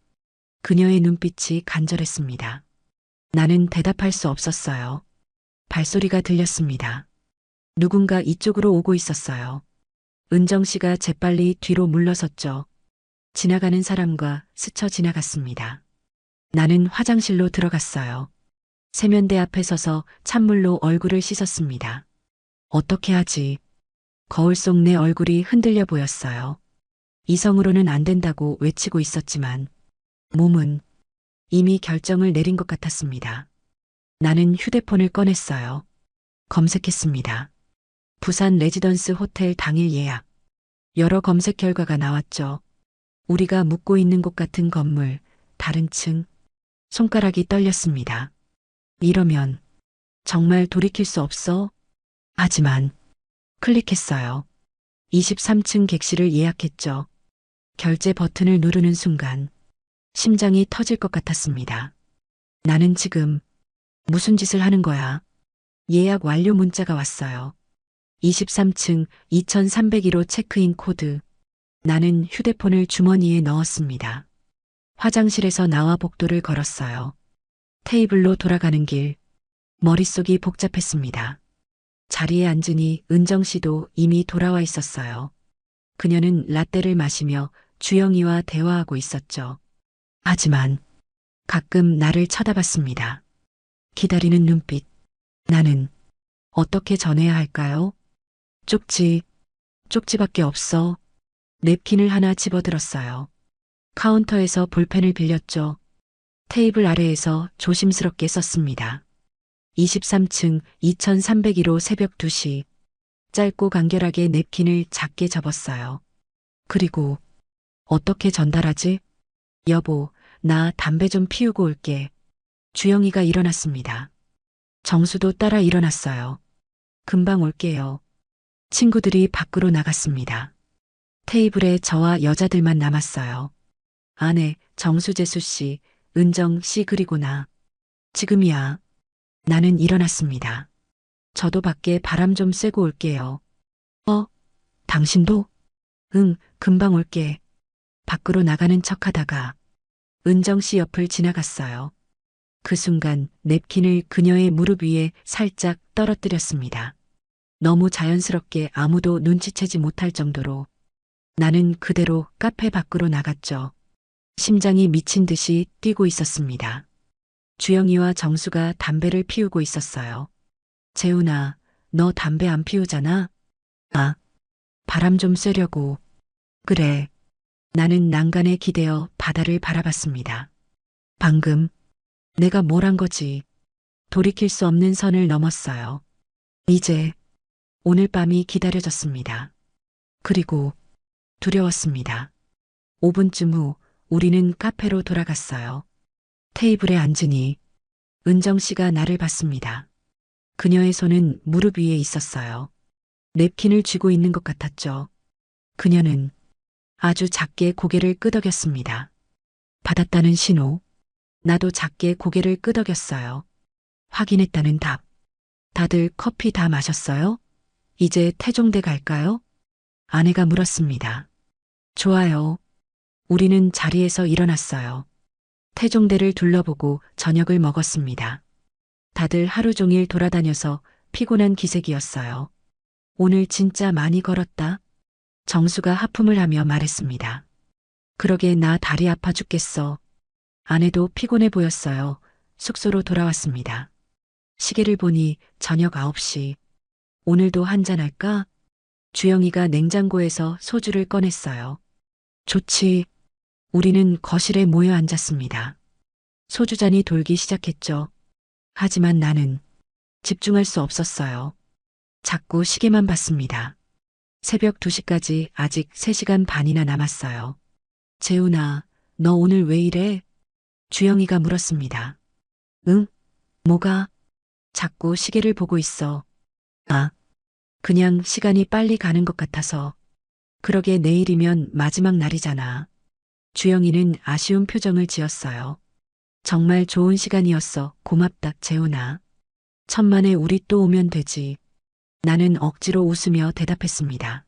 그녀의 눈빛이 간절했습니다. 나는 대답할 수 없었어요. 발소리가 들렸습니다. 누군가 이쪽으로 오고 있었어요. 은정 씨가 재빨리 뒤로 물러섰죠. 지나가는 사람과 스쳐 지나갔습니다. 나는 화장실로 들어갔어요. 세면대 앞에 서서 찬물로 얼굴을 씻었습니다. 어떻게 하지? 거울 속 내 얼굴이 흔들려 보였어요. 이성으로는 안 된다고 외치고 있었지만 몸은 이미 결정을 내린 것 같았습니다. 나는 휴대폰을 꺼냈어요. 검색했습니다. 부산 레지던스 호텔 당일 예약. 여러 검색 결과가 나왔죠. 우리가 묵고 있는 곳 같은 건물, 다른 층. 손가락이 떨렸습니다. 이러면 정말 돌이킬 수 없어? 하지만 클릭했어요. 23층 객실을 예약했죠. 결제 버튼을 누르는 순간 심장이 터질 것 같았습니다. 나는 지금 무슨 짓을 하는 거야? 예약 완료 문자가 왔어요. 23층 2301호 체크인 코드. 나는 휴대폰을 주머니에 넣었습니다. 화장실에서 나와 복도를 걸었어요. 테이블로 돌아가는 길. 머릿속이 복잡했습니다. 자리에 앉으니 은정 씨도 이미 돌아와 있었어요. 그녀는 라떼를 마시며 주영이와 대화하고 있었죠. 하지만 가끔 나를 쳐다봤습니다. 기다리는 눈빛. 나는 어떻게 전해야 할까요? 쪽지밖에 없어. 냅킨을 하나 집어들었어요. 카운터에서 볼펜을 빌렸죠. 테이블 아래에서 조심스럽게 썼습니다. 23층 2301호 새벽 2시. 짧고 간결하게 냅킨을 작게 접었어요. 그리고 어떻게 전달하지? 여보, 나 담배 좀 피우고 올게. 주영이가 일어났습니다. 정수도 따라 일어났어요. 금방 올게요. 친구들이 밖으로 나갔습니다. 테이블에 저와 여자들만 남았어요. 아내 정수재수 씨, 은정 씨 그리고 나. 지금이야. 나는 일어났습니다. 저도 밖에 바람 좀 쐬고 올게요. 당신도? 응, 금방 올게. 밖으로 나가는 척하다가 은정 씨 옆을 지나갔어요. 그 순간 냅킨을 그녀의 무릎 위에 살짝 떨어뜨렸습니다. 너무 자연스럽게 아무도 눈치채지 못할 정도로. 나는 그대로 카페 밖으로 나갔죠. 심장이 미친 듯이 뛰고 있었습니다. 주영이와 정수가 담배를 피우고 있었어요. 재훈아, 너 담배 안 피우잖아? 아, 바람 좀 쐬려고. 그래. 나는 난간에 기대어 바다를 바라봤습니다. 방금 내가 뭘 한 거지? 돌이킬 수 없는 선을 넘었어요. 이제 오늘 밤이 기다려졌습니다. 그리고 두려웠습니다. 5분쯤 후 우리는 카페로 돌아갔어요. 테이블에 앉으니 은정 씨가 나를 봤습니다. 그녀의 손은 무릎 위에 있었어요. 냅킨을 쥐고 있는 것 같았죠. 그녀는 아주 작게 고개를 끄덕였습니다. 받았다는 신호. 나도 작게 고개를 끄덕였어요. 확인했다는 답. 다들 커피 다 마셨어요? 이제 태종대 갈까요? 아내가 물었습니다. 좋아요. 우리는 자리에서 일어났어요. 태종대를 둘러보고 저녁을 먹었습니다. 다들 하루 종일 돌아다녀서 피곤한 기색이었어요. 오늘 진짜 많이 걸었다. 정수가 하품을 하며 말했습니다. 그러게 나 다리 아파 죽겠어. 아내도 피곤해 보였어요. 숙소로 돌아왔습니다. 시계를 보니 저녁 9시. 오늘도 한잔할까? 주영이가 냉장고에서 소주를 꺼냈어요. 좋지. 우리는 거실에 모여 앉았습니다. 소주잔이 돌기 시작했죠. 하지만 나는 집중할 수 없었어요. 자꾸 시계만 봤습니다. 새벽 2시까지 아직 3시간 반이나 남았어요. 재훈아, 너 오늘 왜 이래? 주영이가 물었습니다. 응? 뭐가? 자꾸 시계를 보고 있어. 아, 그냥 시간이 빨리 가는 것 같아서. 그러게 내일이면 마지막 날이잖아. 주영이는 아쉬운 표정을 지었어요. 정말 좋은 시간이었어. 고맙다, 재훈아. 천만에 우리 또 오면 되지. 나는 억지로 웃으며 대답했습니다.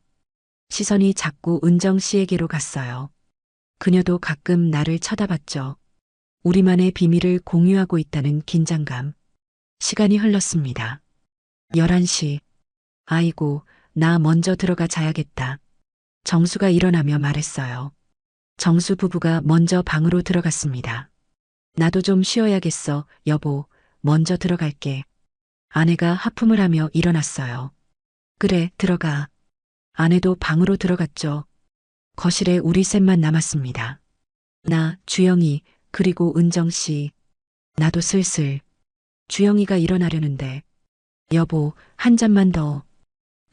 시선이 자꾸 은정 씨에게로 갔어요. 그녀도 가끔 나를 쳐다봤죠. 우리만의 비밀을 공유하고 있다는 긴장감. 시간이 흘렀습니다. 11시. 아이고, 나 먼저 들어가 자야겠다. 정수가 일어나며 말했어요. 정수 부부가 먼저 방으로 들어갔습니다. 나도 좀 쉬어야겠어, 여보. 먼저 들어갈게. 아내가 하품을 하며 일어났어요. 그래, 들어가. 아내도 방으로 들어갔죠. 거실에 우리 셋만 남았습니다. 나, 주영이, 그리고 은정 씨. 나도 슬슬 주영이가 일어나려는데, 여보, 한 잔만 더.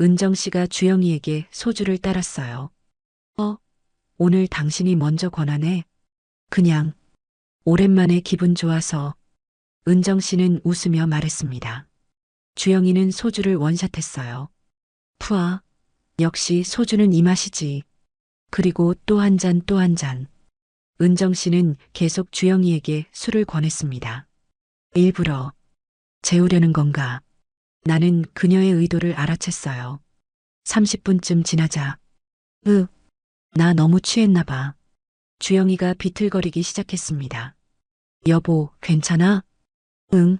은정 씨가 주영이에게 소주를 따랐어요. 오늘 당신이 먼저 권하네. 그냥, 오랜만에 기분 좋아서. 은정 씨는 웃으며 말했습니다. 주영이는 소주를 원샷했어요. 푸아, 역시 소주는 이 맛이지. 그리고 또 한 잔 또 한 잔. 은정 씨는 계속 주영이에게 술을 권했습니다. 일부러 재우려는 건가? 나는 그녀의 의도를 알아챘어요. 30분쯤 지나자. 나 너무 취했나 봐. 주영이가 비틀거리기 시작했습니다. 여보, 괜찮아? 응.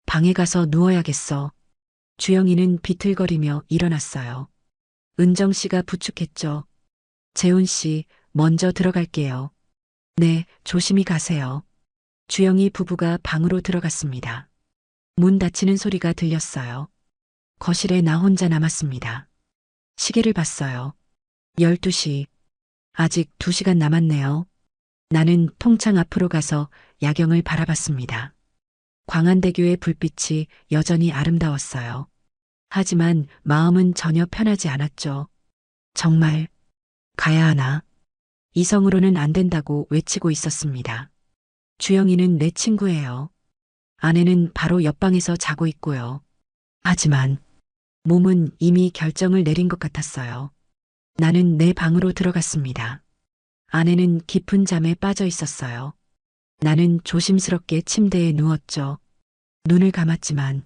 방에 가서 누워야겠어. 주영이는 비틀거리며 일어났어요. 은정 씨가 부축했죠. 재훈 씨, 먼저 들어갈게요. 네, 조심히 가세요. 주영이 부부가 방으로 들어갔습니다. 문 닫히는 소리가 들렸어요. 거실에 나 혼자 남았습니다. 시계를 봤어요. 12시. 아직 2시간 남았네요. 나는 통창 앞으로 가서 야경을 바라봤습니다. 광안대교의 불빛이 여전히 아름다웠어요. 하지만 마음은 전혀 편하지 않았죠. 정말 가야 하나? 이성으로는 안 된다고 외치고 있었습니다. 주영이는 내 친구예요. 아내는 바로 옆방에서 자고 있고요. 하지만 몸은 이미 결정을 내린 것 같았어요. 나는 내 방으로 들어갔습니다. 아내는 깊은 잠에 빠져 있었어요. 나는 조심스럽게 침대에 누웠죠. 눈을 감았지만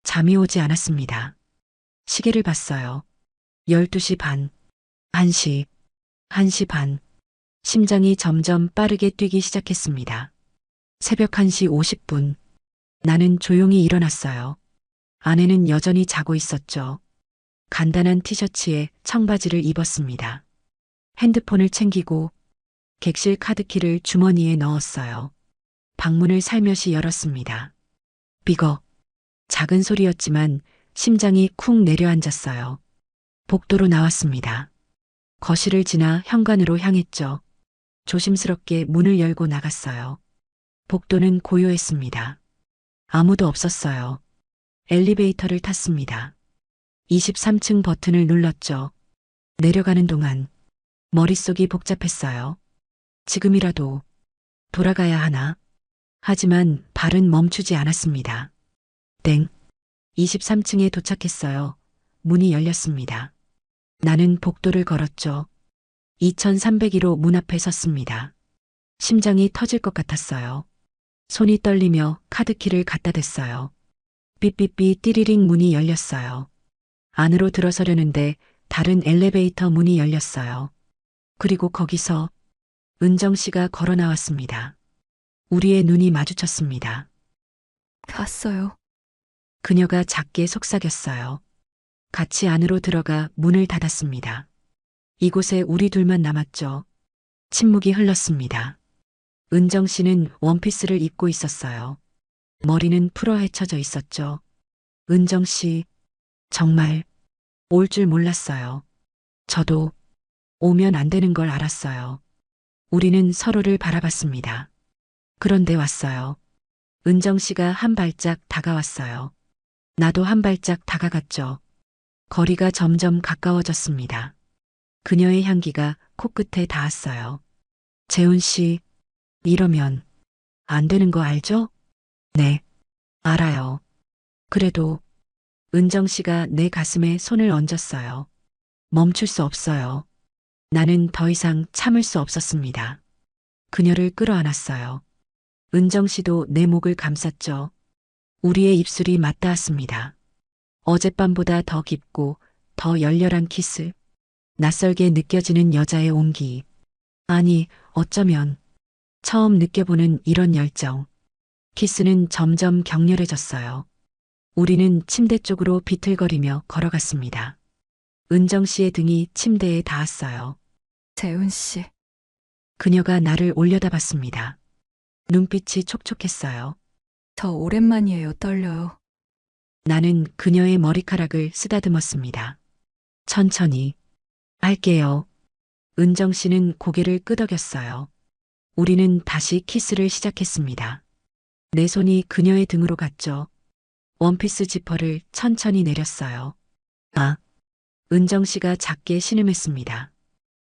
잠이 오지 않았습니다. 시계를 봤어요. 12시 반, 1시, 1시 반. 심장이 점점 빠르게 뛰기 시작했습니다. 새벽 1시 50분. 나는 조용히 일어났어요. 아내는 여전히 자고 있었죠. 간단한 티셔츠에 청바지를 입었습니다. 핸드폰을 챙기고 객실 카드키를 주머니에 넣었어요. 방문을 살며시 열었습니다. 삐걱. 작은 소리였지만 심장이 쿵 내려앉았어요. 복도로 나왔습니다. 거실을 지나 현관으로 향했죠. 조심스럽게 문을 열고 나갔어요. 복도는 고요했습니다. 아무도 없었어요. 엘리베이터를 탔습니다. 23층 버튼을 눌렀죠. 내려가는 동안 머릿속이 복잡했어요. 지금이라도 돌아가야 하나? 하지만 발은 멈추지 않았습니다. 땡. 23층에 도착했어요. 문이 열렸습니다. 나는 복도를 걸었죠. 2301호 문 앞에 섰습니다. 심장이 터질 것 같았어요. 손이 떨리며 카드키를 갖다 댔어요. 삐삐삐 띠리링 문이 열렸어요. 안으로 들어서려는데 다른 엘리베이터 문이 열렸어요. 그리고 거기서 은정 씨가 걸어 나왔습니다. 우리의 눈이 마주쳤습니다. 갔어요. 그녀가 작게 속삭였어요. 같이 안으로 들어가 문을 닫았습니다. 이곳에 우리 둘만 남았죠. 침묵이 흘렀습니다. 은정 씨는 원피스를 입고 있었어요. 머리는 풀어 헤쳐져 있었죠. 은정 씨, 정말 올 줄 몰랐어요. 저도 오면 안 되는 걸 알았어요. 우리는 서로를 바라봤습니다. 그런데 왔어요. 은정 씨가 한 발짝 다가왔어요. 나도 한 발짝 다가갔죠. 거리가 점점 가까워졌습니다. 그녀의 향기가 코끝에 닿았어요. 재훈 씨, 이러면 안 되는 거 알죠? 네, 알아요. 그래도 은정 씨가 내 가슴에 손을 얹었어요. 멈출 수 없어요. 나는 더 이상 참을 수 없었습니다. 그녀를 끌어안았어요. 은정 씨도 내 목을 감쌌죠. 우리의 입술이 맞닿았습니다. 어젯밤보다 더 깊고 더 열렬한 키스. 낯설게 느껴지는 여자의 온기. 아니, 어쩌면 처음 느껴보는 이런 열정. 키스는 점점 격렬해졌어요. 우리는 침대 쪽으로 비틀거리며 걸어갔습니다. 은정 씨의 등이 침대에 닿았어요. 재훈 씨, 그녀가 나를 올려다 봤습니다. 눈빛이 촉촉했어요. 저 오랜만이에요. 떨려요. 나는 그녀의 머리카락을 쓰다듬었습니다. 천천히 할게요. 은정 씨는 고개를 끄덕였어요. 우리는 다시 키스를 시작했습니다. 내 손이 그녀의 등으로 갔죠. 원피스 지퍼를 천천히 내렸어요. 아, 은정 씨가 작게 신음했습니다.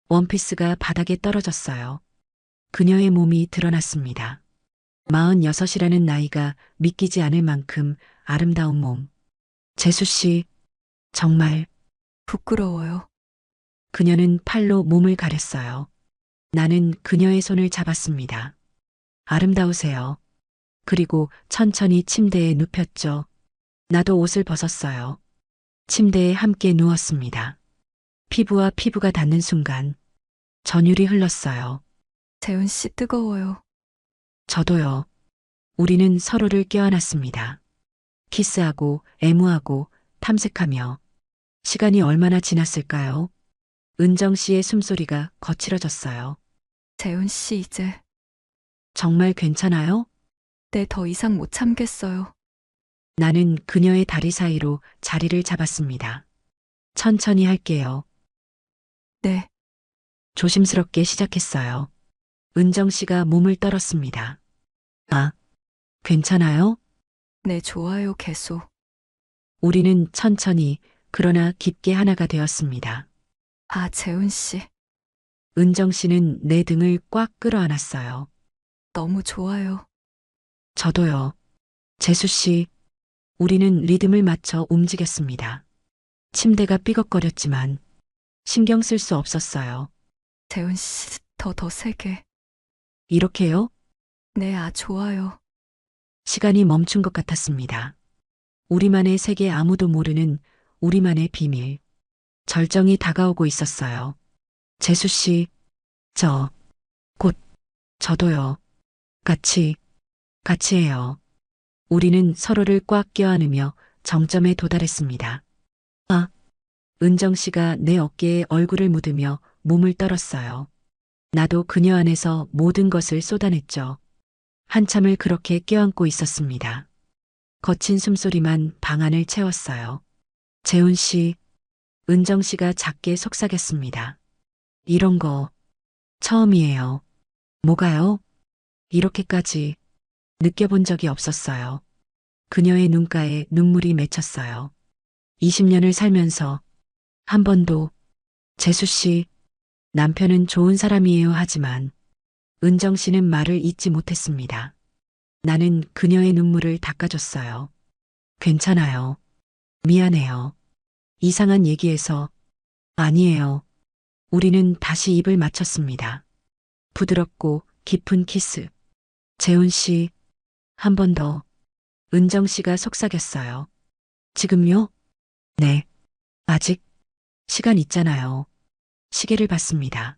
원피스가 바닥에 떨어졌어요. 그녀의 몸이 드러났습니다. 46이라는 나이가 믿기지 않을 만큼 아름다운 몸. 재수 씨, 정말 부끄러워요. 그녀는 팔로 몸을 가렸어요. 나는 그녀의 손을 잡았습니다. 아름다우세요. 그리고 천천히 침대에 눕혔죠. 나도 옷을 벗었어요. 침대에 함께 누웠습니다. 피부와 피부가 닿는 순간 전율이 흘렀어요. 재훈 씨 뜨거워요. 저도요. 우리는 서로를 껴안았습니다. 키스하고 애무하고 탐색하며 시간이 얼마나 지났을까요? 은정 씨의 숨소리가 거칠어졌어요. 재훈 씨 이제 정말 괜찮아요? 내 더 이상 못 참겠어요. 나는 그녀의 다리 사이로 자리를 잡았습니다. 천천히 할게요. 네, 조심스럽게 시작했어요. 은정 씨가 몸을 떨었습니다. 아, 괜찮아요? 네 좋아요 계속. 우리는 천천히 그러나 깊게 하나가 되었습니다. 아 재훈 씨 은정 씨는 내 등을 꽉 끌어안았어요. 너무 좋아요. 저도요. 재수 씨, 우리는 리듬을 맞춰 움직였습니다. 침대가 삐걱거렸지만 신경 쓸 수 없었어요. 재훈 씨 더 세게. 이렇게요? 네, 아 좋아요. 시간이 멈춘 것 같았습니다. 우리만의 세계 아무도 모르는 우리만의 비밀. 절정이 다가오고 있었어요. 재수 씨, 곧, 저도요. 같이 해요. 우리는 서로를 꽉 껴안으며 정점에 도달했습니다. 아, 은정 씨가 내 어깨에 얼굴을 묻으며 몸을 떨었어요. 나도 그녀 안에서 모든 것을 쏟아냈죠. 한참을 그렇게 껴안고 있었습니다. 거친 숨소리만 방 안을 채웠어요. 재훈 씨, 은정 씨가 작게 속삭였습니다. 이런 거 처음이에요. 뭐가요? 이렇게까지 느껴본 적이 없었어요. 그녀의 눈가에 눈물이 맺혔어요. 20년을 살면서 한 번도 재수 씨, 남편은 좋은 사람이에요 하지만 은정 씨는 말을 잇지 못했습니다. 나는 그녀의 눈물을 닦아줬어요. 괜찮아요. 미안해요. 이상한 얘기해서 아니에요. 우리는 다시 입을 맞췄습니다. 부드럽고 깊은 키스. 재훈 씨, 한 번 더. 은정 씨가 속삭였어요. 지금요? 네. 아직 시간 있잖아요. 시계를 봤습니다.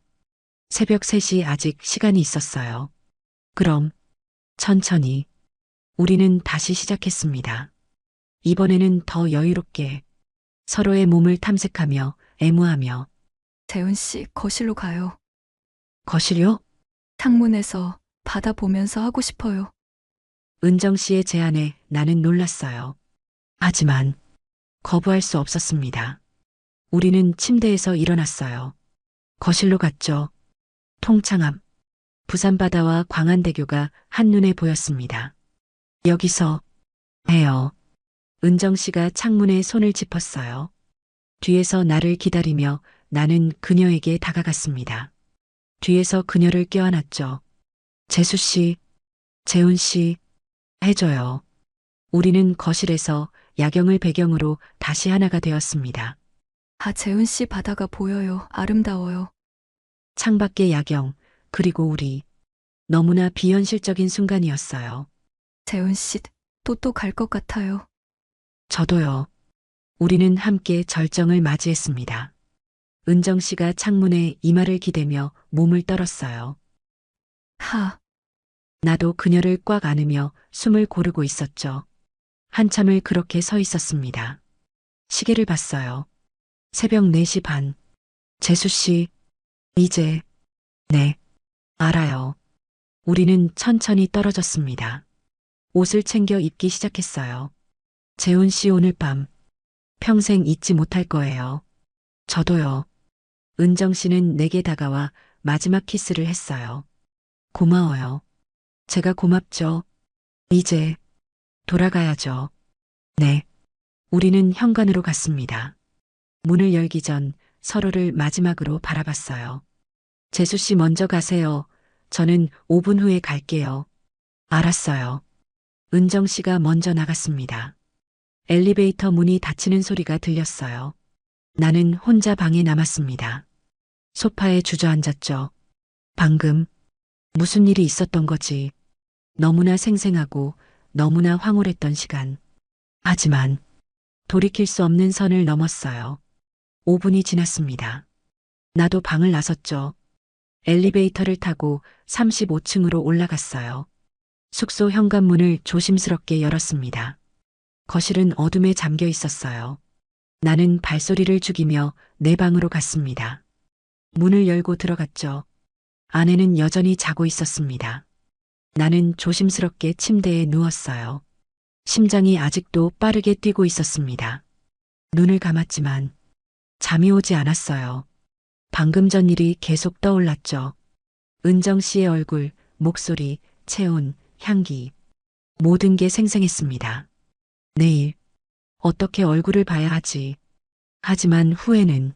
새벽 3시 아직 시간이 있었어요. 그럼 천천히 우리는 다시 시작했습니다. 이번에는 더 여유롭게 서로의 몸을 탐색하며 애무하며 재훈 씨 거실로 가요. 거실요? 창문에서 바다 보면서 하고 싶어요. 은정 씨의 제안에 나는 놀랐어요. 하지만 거부할 수 없었습니다. 우리는 침대에서 일어났어요. 거실로 갔죠. 통창 앞 부산 바다와 광안대교가 한눈에 보였습니다. 여기서 해요. 은정 씨가 창문에 손을 짚었어요. 뒤에서 나를 기다리며 나는 그녀에게 다가갔습니다. 뒤에서 그녀를 껴안았죠. 재수 씨, 재훈 씨, 해줘요. 우리는 거실에서 야경을 배경으로 다시 하나가 되었습니다. 아 재훈 씨 바다가 보여요. 아름다워요. 창밖의 야경, 그리고 우리. 너무나 비현실적인 순간이었어요. 재훈 씨 또 갈 것 같아요. 저도요. 우리는 함께 절정을 맞이했습니다. 은정 씨가 창문에 이마를 기대며 몸을 떨었어요. 하, 나도 그녀를 꽉 안으며 숨을 고르고 있었죠. 한참을 그렇게 서 있었습니다. 시계를 봤어요. 새벽 4시 반. 재수 씨, 이제, 네, 알아요. 우리는 천천히 떨어졌습니다. 옷을 챙겨 입기 시작했어요. 재훈 씨 오늘 밤 평생 잊지 못할 거예요. 저도요. 은정 씨는 내게 다가와 마지막 키스를 했어요. 고마워요. 제가 고맙죠. 이제 돌아가야죠. 네. 우리는 현관으로 갔습니다. 문을 열기 전 서로를 마지막으로 바라봤어요. 재수 씨 먼저 가세요. 저는 5분 후에 갈게요. 알았어요. 은정 씨가 먼저 나갔습니다. 엘리베이터 문이 닫히는 소리가 들렸어요. 나는 혼자 방에 남았습니다. 소파에 주저앉았죠. 방금 무슨 일이 있었던 거지. 너무나 생생하고 너무나 황홀했던 시간. 하지만 돌이킬 수 없는 선을 넘었어요. 5분이 지났습니다. 나도 방을 나섰죠. 엘리베이터를 타고 35층으로 올라갔어요. 숙소 현관문을 조심스럽게 열었습니다. 거실은 어둠에 잠겨 있었어요. 나는 발소리를 죽이며 내 방으로 갔습니다. 문을 열고 들어갔죠. 아내는 여전히 자고 있었습니다. 나는 조심스럽게 침대에 누웠어요. 심장이 아직도 빠르게 뛰고 있었습니다. 눈을 감았지만 잠이 오지 않았어요. 방금 전 일이 계속 떠올랐죠. 은정 씨의 얼굴, 목소리, 체온, 향기. 모든 게 생생했습니다. 내일 어떻게 얼굴을 봐야 하지. 하지만 후회는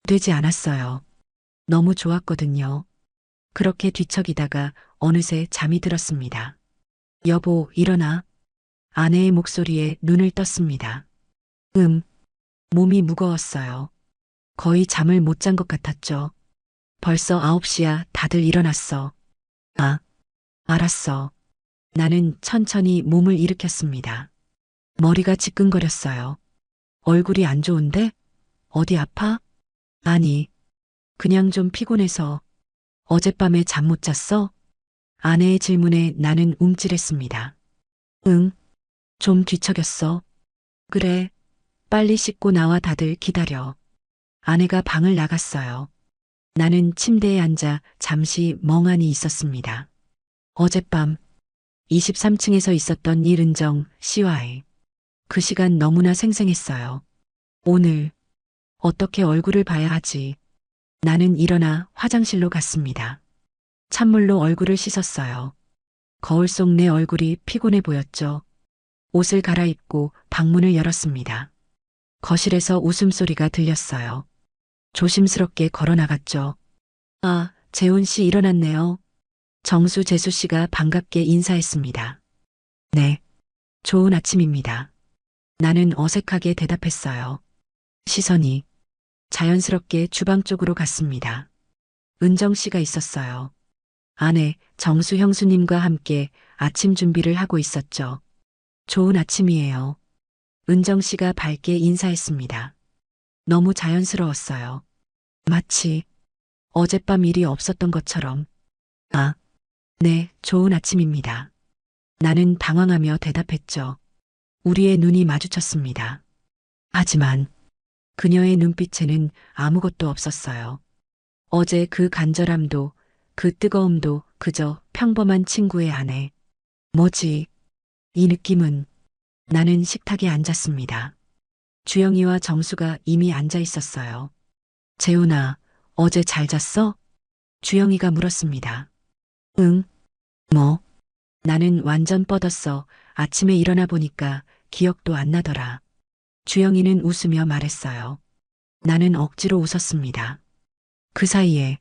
되지 않았어요. 너무 좋았거든요. 그렇게 뒤척이다가 어느새 잠이 들었습니다. 여보, 일어나. 아내의 목소리에 눈을 떴습니다. 몸이 무거웠어요. 거의 잠을 못 잔 것 같았죠. 벌써 9시야. 다들 일어났어. 아, 알았어. 나는 천천히 몸을 일으켰습니다. 머리가 지끈거렸어요. 얼굴이 안 좋은데? 어디 아파? 아니, 그냥 좀 피곤해서. 어젯밤에 잠 못 잤어? 아내의 질문에 나는 움찔했습니다. 응, 좀 뒤척였어. 그래, 빨리 씻고 나와. 다들 기다려. 아내가 방을 나갔어요. 나는 침대에 앉아 잠시 멍하니 있었습니다. 어젯밤 23층에서 있었던 일, 은정 씨와의 그 시간 너무나 생생했어요. 오늘 어떻게 얼굴을 봐야 하지? 나는 일어나 화장실로 갔습니다. 찬물로 얼굴을 씻었어요. 거울 속 내 얼굴이 피곤해 보였죠. 옷을 갈아입고 방문을 열었습니다. 거실에서 웃음소리가 들렸어요. 조심스럽게 걸어 나갔죠. 아, 재훈 씨 일어났네요. 정수 재수 씨가 반갑게 인사했습니다. 네, 좋은 아침입니다. 나는 어색하게 대답했어요. 시선이 자연스럽게 주방 쪽으로 갔습니다. 은정 씨가 있었어요. 아내 정수 형수님과 함께 아침 준비를 하고 있었죠. 좋은 아침이에요. 은정 씨가 밝게 인사했습니다. 너무 자연스러웠어요. 마치 어젯밤 일이 없었던 것처럼. 아, 네, 좋은 아침입니다. 나는 당황하며 대답했죠. 우리의 눈이 마주쳤습니다. 하지만 그녀의 눈빛에는 아무것도 없었어요. 어제 그 간절함도 그 뜨거움도 그저 평범한 친구의 아내. 뭐지? 이 느낌은. 나는 식탁에 앉았습니다. 주영이와 정수가 이미 앉아 있었어요. 재훈아, 어제 잘 잤어? 주영이가 물었습니다. 응, 뭐? 나는 완전 뻗었어. 아침에 일어나 보니까 기억도 안 나더라. 주영이는 웃으며 말했어요. 나는 억지로 웃었습니다. 그 사이에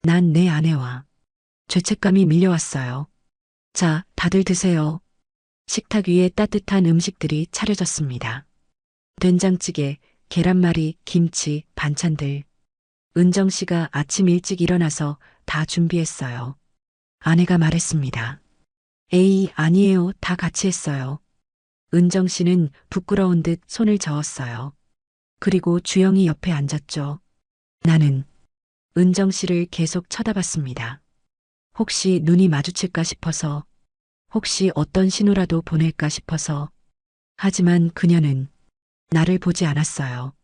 난 내 아내와 죄책감이 밀려왔어요. 자, 다들 드세요. 식탁 위에 따뜻한 음식들이 차려졌습니다. 된장찌개, 계란말이, 김치, 반찬들. 은정 씨가 아침 일찍 일어나서 다 준비했어요. 아내가 말했습니다. 에이, 아니에요. 다 같이 했어요. 은정 씨는 부끄러운 듯 손을 저었어요. 그리고 주영이 옆에 앉았죠. 나는 은정 씨를 계속 쳐다봤습니다. 혹시 눈이 마주칠까 싶어서, 혹시 어떤 신호라도 보낼까 싶어서. 하지만 그녀는 나를 보지 않았어요.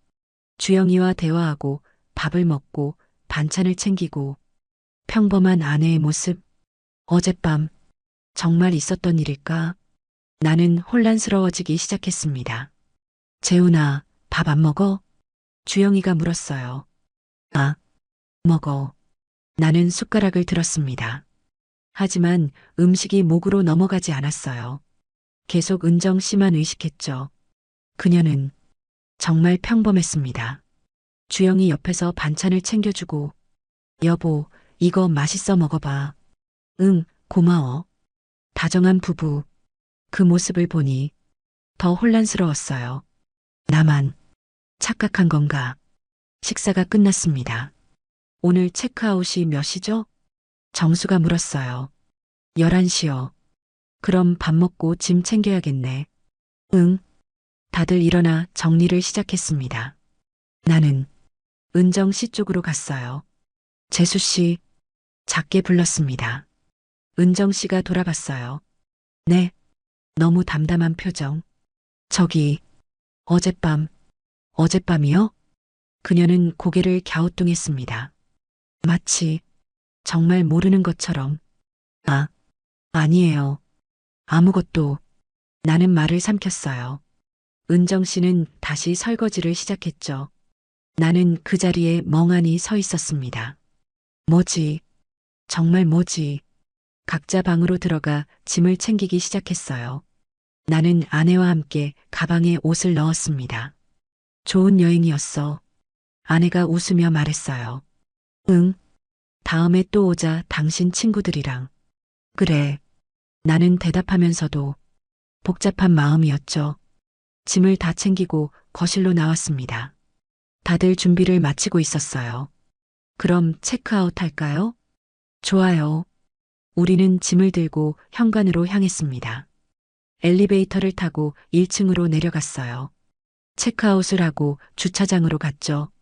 주영이와 대화하고 밥을 먹고 반찬을 챙기고 평범한 아내의 모습. 어젯밤 정말 있었던 일일까? 나는 혼란스러워지기 시작했습니다. 재훈아, 밥 안 먹어? 주영이가 물었어요. 아, 먹어. 나는 숟가락을 들었습니다. 하지만 음식이 목으로 넘어가지 않았어요. 계속 은정 씨만 의식했죠. 그녀는 정말 평범했습니다. 주영이 옆에서 반찬을 챙겨주고, 여보, 이거 맛있어 먹어봐. 응, 고마워. 다정한 부부. 그 모습을 보니 더 혼란스러웠어요. 나만 착각한 건가? 식사가 끝났습니다. 오늘 체크아웃이 몇 시죠? 정수가 물었어요. 11시요. 그럼 밥 먹고 짐 챙겨야겠네. 응. 다들 일어나 정리를 시작했습니다. 나는 은정 씨 쪽으로 갔어요. 재수 씨, 작게 불렀습니다. 은정 씨가 돌아봤어요. 네. 너무 담담한 표정. 저기, 어젯밤, 어젯밤이요? 그녀는 고개를 갸우뚱했습니다. 마치 정말 모르는 것처럼. 아, 아니에요. 아무것도. 나는 말을 삼켰어요. 은정 씨는 다시 설거지를 시작했죠. 나는 그 자리에 멍하니 서 있었습니다. 뭐지? 정말 뭐지? 각자 방으로 들어가 짐을 챙기기 시작했어요. 나는 아내와 함께 가방에 옷을 넣었습니다. 좋은 여행이었어. 아내가 웃으며 말했어요. 응, 다음에 또 오자 당신 친구들이랑. 그래. 나는 대답하면서도 복잡한 마음이었죠. 짐을 다 챙기고 거실로 나왔습니다. 다들 준비를 마치고 있었어요. 그럼 체크아웃 할까요? 좋아요. 우리는 짐을 들고 현관으로 향했습니다. 엘리베이터를 타고 1층으로 내려갔어요. 체크아웃을 하고 주차장으로 갔죠.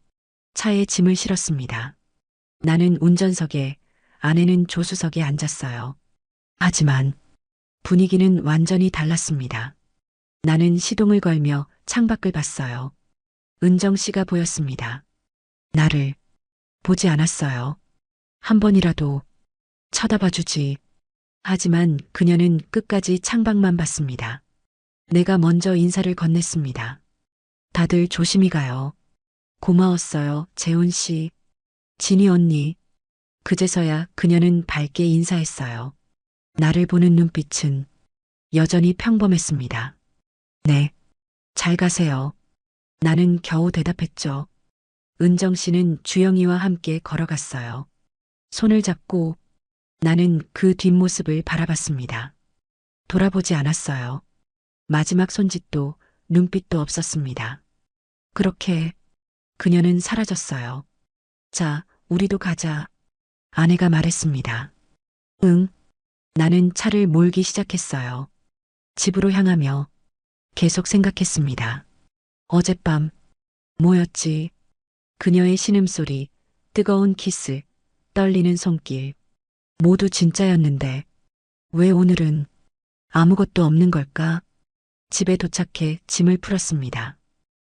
차에 짐을 실었습니다. 나는 운전석에, 아내는 조수석에 앉았어요. 하지만 분위기는 완전히 달랐습니다. 나는 시동을 걸며 창밖을 봤어요. 은정 씨가 보였습니다. 나를 보지 않았어요. 한 번이라도 쳐다봐 주지. 하지만 그녀는 끝까지 창밖만 봤습니다. 내가 먼저 인사를 건넸습니다. 다들 조심히 가요. 고마웠어요, 재훈 씨. 진희 언니. 그제서야 그녀는 밝게 인사했어요. 나를 보는 눈빛은 여전히 평범했습니다. 네, 잘 가세요. 나는 겨우 대답했죠. 은정 씨는 주영이와 함께 걸어갔어요. 손을 잡고 나는 그 뒷모습을 바라봤습니다. 돌아보지 않았어요. 마지막 손짓도 눈빛도 없었습니다. 그렇게 그녀는 사라졌어요. 자, 우리도 가자. 아내가 말했습니다. 응. 나는 차를 몰기 시작했어요. 집으로 향하며 계속 생각했습니다. 어젯밤 뭐였지? 그녀의 신음소리, 뜨거운 키스, 떨리는 손길. 모두 진짜였는데 왜 오늘은 아무것도 없는 걸까? 집에 도착해 짐을 풀었습니다.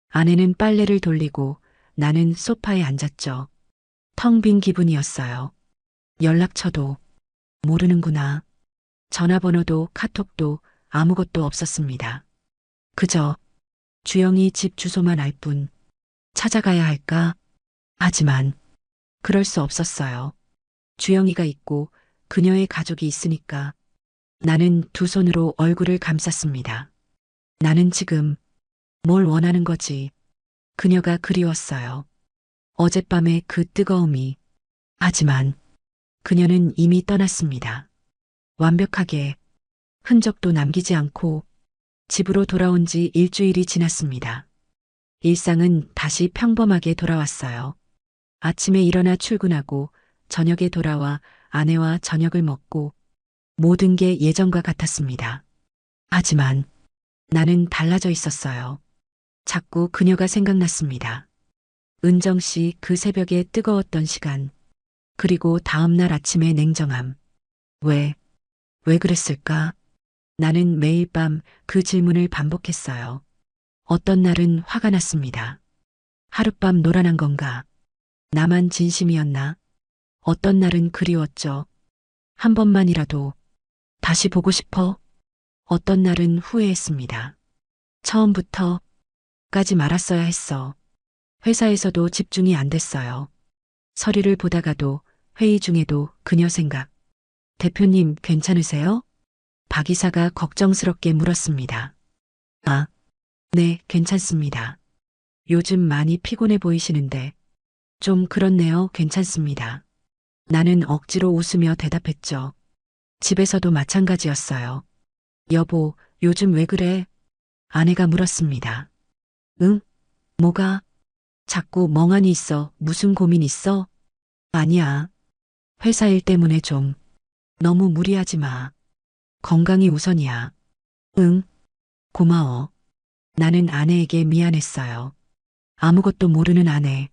아내는 빨래를 돌리고 나는 소파에 앉았죠. 텅 빈 기분이었어요. 연락처도 모르는구나. 전화번호도 카톡도 아무것도 없었습니다. 그저 주영이 집 주소만 알 뿐. 찾아가야 할까? 하지만 그럴 수 없었어요. 주영이가 있고 그녀의 가족이 있으니까. 나는 두 손으로 얼굴을 감쌌습니다. 나는 지금 뭘 원하는 거지? 그녀가 그리웠어요. 어젯밤의 그 뜨거움이. 하지만 그녀는 이미 떠났습니다. 완벽하게 흔적도 남기지 않고 집으로 돌아온 지 일주일이 지났습니다. 일상은 다시 평범하게 돌아왔어요. 아침에 일어나 출근하고 저녁에 돌아와 아내와 저녁을 먹고 모든 게 예전과 같았습니다. 하지만 나는 달라져 있었어요. 자꾸 그녀가 생각났습니다. 은정 씨 그 새벽에 뜨거웠던 시간, 그리고 다음날 아침의 냉정함. 왜 그랬을까? 나는 매일 밤 그 질문을 반복했어요. 어떤 날은 화가 났습니다. 하룻밤 놀아난 건가? 나만 진심이었나? 어떤 날은 그리웠죠. 한 번만이라도 다시 보고 싶어? 어떤 날은 후회했습니다. 처음부터 까지 말았어야 했어. 회사에서도 집중이 안 됐어요. 서류를 보다가도 회의 중에도 그녀 생각. 대표님 괜찮으세요? 박 이사가 걱정스럽게 물었습니다. 아, 네, 괜찮습니다. 요즘 많이 피곤해 보이시는데 좀 그렇네요. 괜찮습니다. 나는 억지로 웃으며 대답했죠. 집에서도 마찬가지였어요. 여보, 요즘 왜 그래? 아내가 물었습니다. 응? 뭐가? 자꾸 멍하니 있어. 무슨 고민 있어? 아니야. 회사 일 때문에 좀. 너무 무리하지 마. 건강이 우선이야. 응, 고마워. 나는 아내에게 미안했어요. 아무것도 모르는 아내.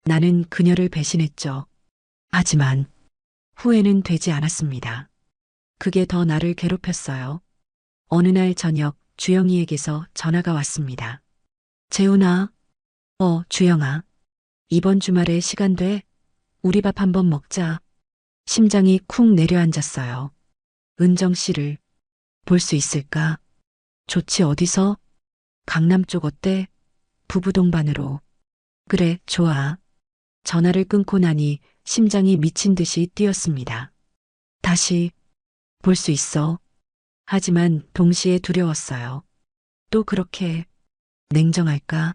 나는 그녀를 배신했죠. 하지만 후회는 되지 않았습니다. 그게 더 나를 괴롭혔어요. 어느 날 저녁 주영이에게서 전화가 왔습니다. 재훈아, 주영아. 이번 주말에 시간 돼? 우리 밥 한번 먹자. 심장이 쿵 내려앉았어요. 은정 씨를 볼 수 있을까? 좋지 어디서? 강남 쪽 어때? 부부 동반으로. 그래, 좋아. 전화를 끊고 나니 심장이 미친 듯이 뛰었습니다. 다시 볼 수 있어. 하지만 동시에 두려웠어요. 또 그렇게 냉정할까?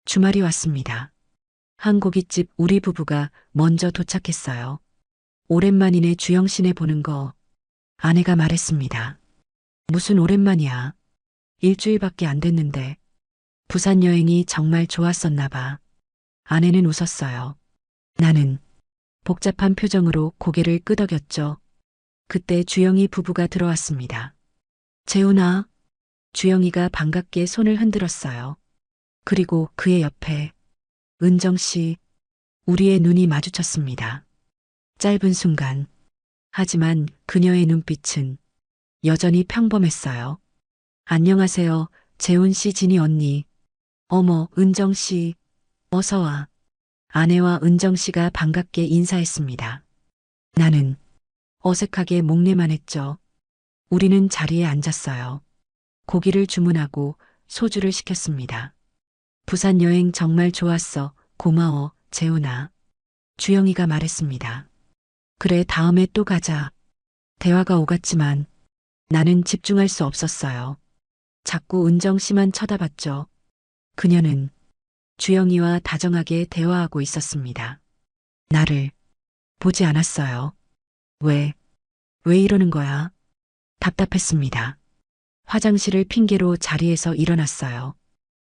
주말이 왔습니다. 한 고깃집 우리 부부가 먼저 도착했어요. 오랜만이네 주영 씨네 보는 거. 아내가 말했습니다. 무슨 오랜만이야. 일주일밖에 안 됐는데. 부산 여행이 정말 좋았었나 봐. 아내는 웃었어요. 나는 복잡한 표정으로 고개를 끄덕였죠. 그때 주영이 부부가 들어왔습니다. 재훈아, 주영이가 반갑게 손을 흔들었어요. 그리고 그의 옆에 은정 씨, 우리의 눈이 마주쳤습니다. 짧은 순간. 하지만 그녀의 눈빛은 여전히 평범했어요. 안녕하세요, 재훈 씨, 진희 언니. 어머, 은정 씨, 어서 와. 아내와 은정 씨가 반갑게 인사했습니다. 나는 어색하게 목례만 했죠. 우리는 자리에 앉았어요. 고기를 주문하고 소주를 시켰습니다. 부산 여행 정말 좋았어. 고마워, 재훈아. 주영이가 말했습니다. 그래, 다음에 또 가자. 대화가 오갔지만 나는 집중할 수 없었어요. 자꾸 은정 씨만 쳐다봤죠. 그녀는 주영이와 다정하게 대화하고 있었습니다. 나를 보지 않았어요. 왜 이러는 거야? 답답했습니다. 화장실을 핑계로 자리에서 일어났어요.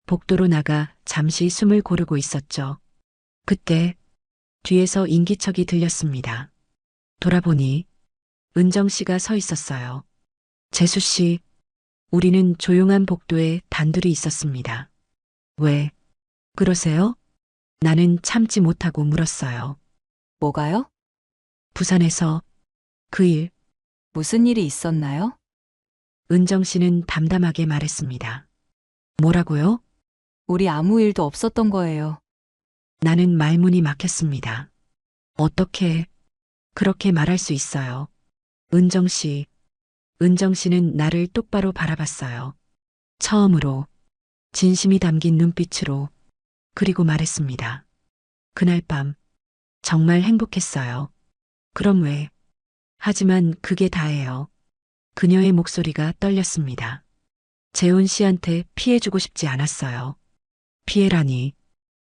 복도로 나가 잠시 숨을 고르고 있었죠. 그때 뒤에서 인기척이 들렸습니다. 돌아보니 은정 씨가 서 있었어요. 재수 씨, 우리는 조용한 복도에 단둘이 있었습니다. 왜 그러세요? 나는 참지 못하고 물었어요. 뭐가요? 부산에서 그 일, 무슨 일이 있었나요? 은정 씨는 담담하게 말했습니다. 뭐라고요? 우리 아무 일도 없었던 거예요. 나는 말문이 막혔습니다. 어떻게 그렇게 말할 수 있어요? 은정 씨, 은정 씨는 나를 똑바로 바라봤어요. 처음으로 진심이 담긴 눈빛으로. 그리고 말했습니다. 그날 밤 정말 행복했어요. 그럼 왜? 하지만 그게 다예요. 그녀의 목소리가 떨렸습니다. 재훈 씨한테 피해주고 싶지 않았어요. 피해라니.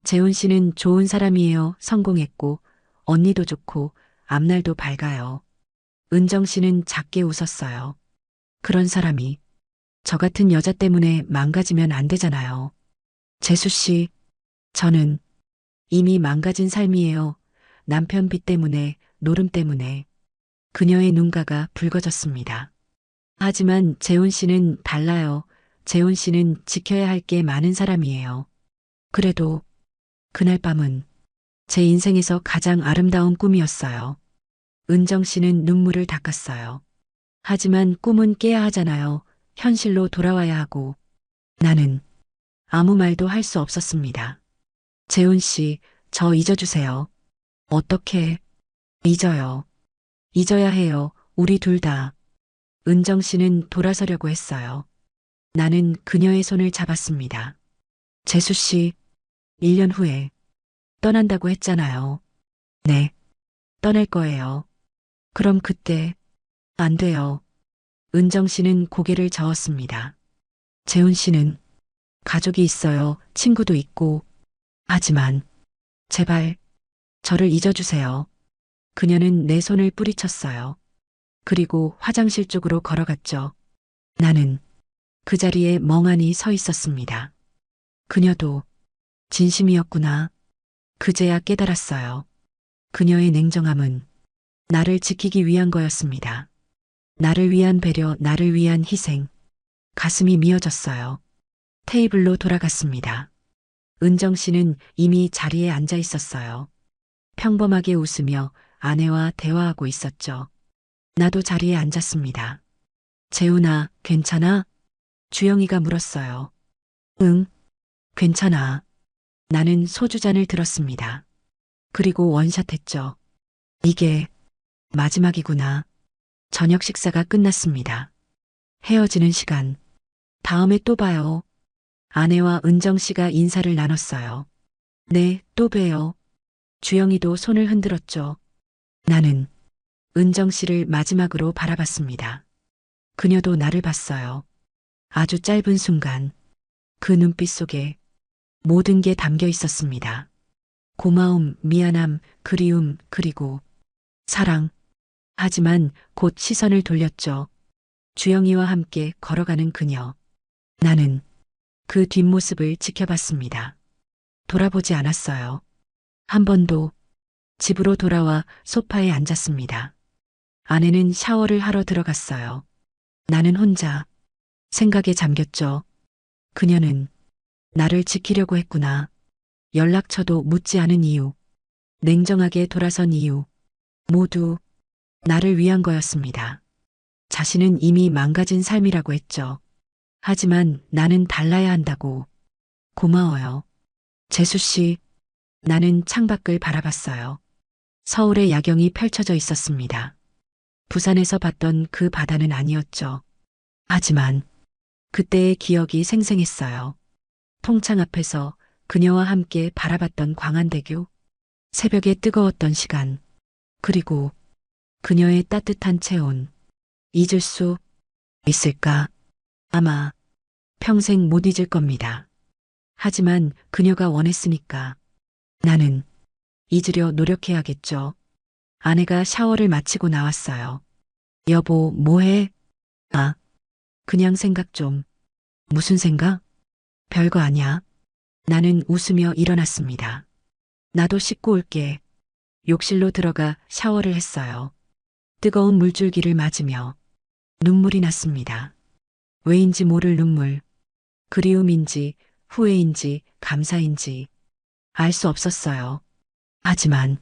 재훈 씨는 좋은 사람이에요. 성공했고, 언니도 좋고, 앞날도 밝아요. 은정 씨는 작게 웃었어요. 그런 사람이 저 같은 여자 때문에 망가지면 안 되잖아요. 재수 씨, 저는 이미 망가진 삶이에요. 남편 빚 때문에, 노름 때문에. 그녀의 눈가가 붉어졌습니다. 하지만 재훈 씨는 달라요. 재훈 씨는 지켜야 할 게 많은 사람이에요. 그래도 그날 밤은 제 인생에서 가장 아름다운 꿈이었어요. 은정 씨는 눈물을 닦았어요. 하지만 꿈은 깨야 하잖아요. 현실로 돌아와야 하고. 나는 아무 말도 할 수 없었습니다. 재훈 씨, 저 잊어주세요. 어떻게 잊어요? 잊어야 해요. 우리 둘 다. 은정 씨는 돌아서려고 했어요. 나는 그녀의 손을 잡았습니다. 재수 씨, 1년 후에 떠난다고 했잖아요. 네, 떠날 거예요. 그럼 그때 안 돼요. 은정 씨는 고개를 저었습니다. 재훈 씨는 가족이 있어요. 친구도 있고. 하지만 제발 저를 잊어주세요. 그녀는 내 손을 뿌리쳤어요. 그리고 화장실 쪽으로 걸어갔죠. 나는 그 자리에 멍하니 서 있었습니다. 그녀도 진심이었구나. 그제야 깨달았어요. 그녀의 냉정함은 나를 지키기 위한 거였습니다. 나를 위한 배려, 나를 위한 희생. 가슴이 미어졌어요. 테이블로 돌아갔습니다. 은정 씨는 이미 자리에 앉아 있었어요. 평범하게 웃으며 아내와 대화하고 있었죠. 나도 자리에 앉았습니다. 재훈아, 괜찮아? 주영이가 물었어요. 응, 괜찮아. 나는 소주잔을 들었습니다. 그리고 원샷했죠. 이게 마지막이구나. 저녁 식사가 끝났습니다. 헤어지는 시간. 다음에 또 봐요. 아내와 은정 씨가 인사를 나눴어요. 네, 또 봬요. 주영이도 손을 흔들었죠. 나는 은정 씨를 마지막으로 바라봤습니다. 그녀도 나를 봤어요. 아주 짧은 순간 그 눈빛 속에 모든 게 담겨 있었습니다. 고마움, 미안함, 그리움, 그리고 사랑. 하지만 곧 시선을 돌렸죠. 주영이와 함께 걸어가는 그녀. 나는 그 뒷모습을 지켜봤습니다. 돌아보지 않았어요. 한 번도. 집으로 돌아와 소파에 앉았습니다. 아내는 샤워를 하러 들어갔어요. 나는 혼자 생각에 잠겼죠. 그녀는 나를 지키려고 했구나. 연락처도 묻지 않은 이유, 냉정하게 돌아선 이유, 모두 나를 위한 거였습니다. 자신은 이미 망가진 삶이라고 했죠. 하지만 나는 달라야 한다고. 고마워요. 재수 씨, 나는 창밖을 바라봤어요. 서울의 야경이 펼쳐져 있었습니다. 부산에서 봤던 그 바다는 아니었죠. 하지만 그때의 기억이 생생했어요. 통창 앞에서 그녀와 함께 바라봤던 광안대교, 새벽의 뜨거웠던 시간, 그리고 그녀의 따뜻한 체온. 잊을 수 있을까? 아마 평생 못 잊을 겁니다. 하지만 그녀가 원했으니까 나는 잊으려 노력해야겠죠. 아내가 샤워를 마치고 나왔어요. 여보, 뭐해? 아, 그냥 생각 좀. 무슨 생각? 별거 아니야. 나는 웃으며 일어났습니다. 나도 씻고 올게. 욕실로 들어가 샤워를 했어요. 뜨거운 물줄기를 맞으며 눈물이 났습니다. 왜인지 모를 눈물. 그리움인지 후회인지 감사인지 알 수 없었어요. 하지만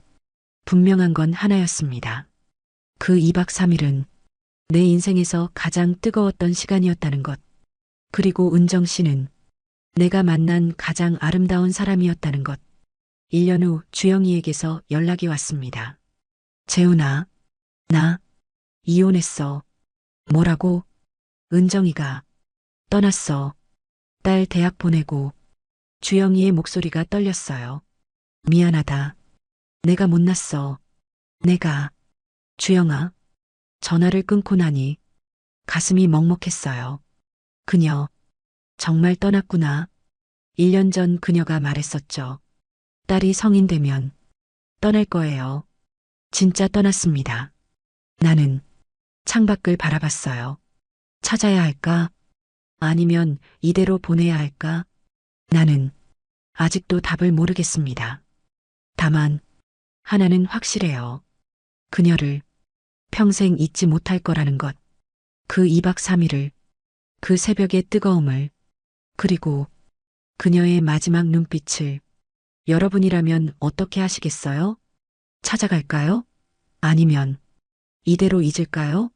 분명한 건 하나였습니다. 그 2박 3일은 내 인생에서 가장 뜨거웠던 시간이었다는 것. 그리고 은정 씨는 내가 만난 가장 아름다운 사람이었다는 것. 1년 후 주영이에게서 연락이 왔습니다. 재훈아, 나 이혼했어. 뭐라고? 은정이가 떠났어. 딸 대학 보내고. 주영이의 목소리가 떨렸어요. 미안하다. 내가 못났어. 내가. 주영아. 전화를 끊고 나니 가슴이 먹먹했어요. 그녀 정말 떠났구나. 1년 전 그녀가 말했었죠. 딸이 성인 되면 떠날 거예요. 진짜 떠났습니다. 나는 창밖을 바라봤어요. 찾아야 할까? 아니면 이대로 보내야 할까? 나는 아직도 답을 모르겠습니다. 다만 하나는 확실해요. 그녀를 평생 잊지 못할 거라는 것. 그 2박 3일을, 그 새벽의 뜨거움을, 그리고 그녀의 마지막 눈빛을. 여러분이라면 어떻게 하시겠어요? 찾아갈까요? 아니면 이대로 잊을까요?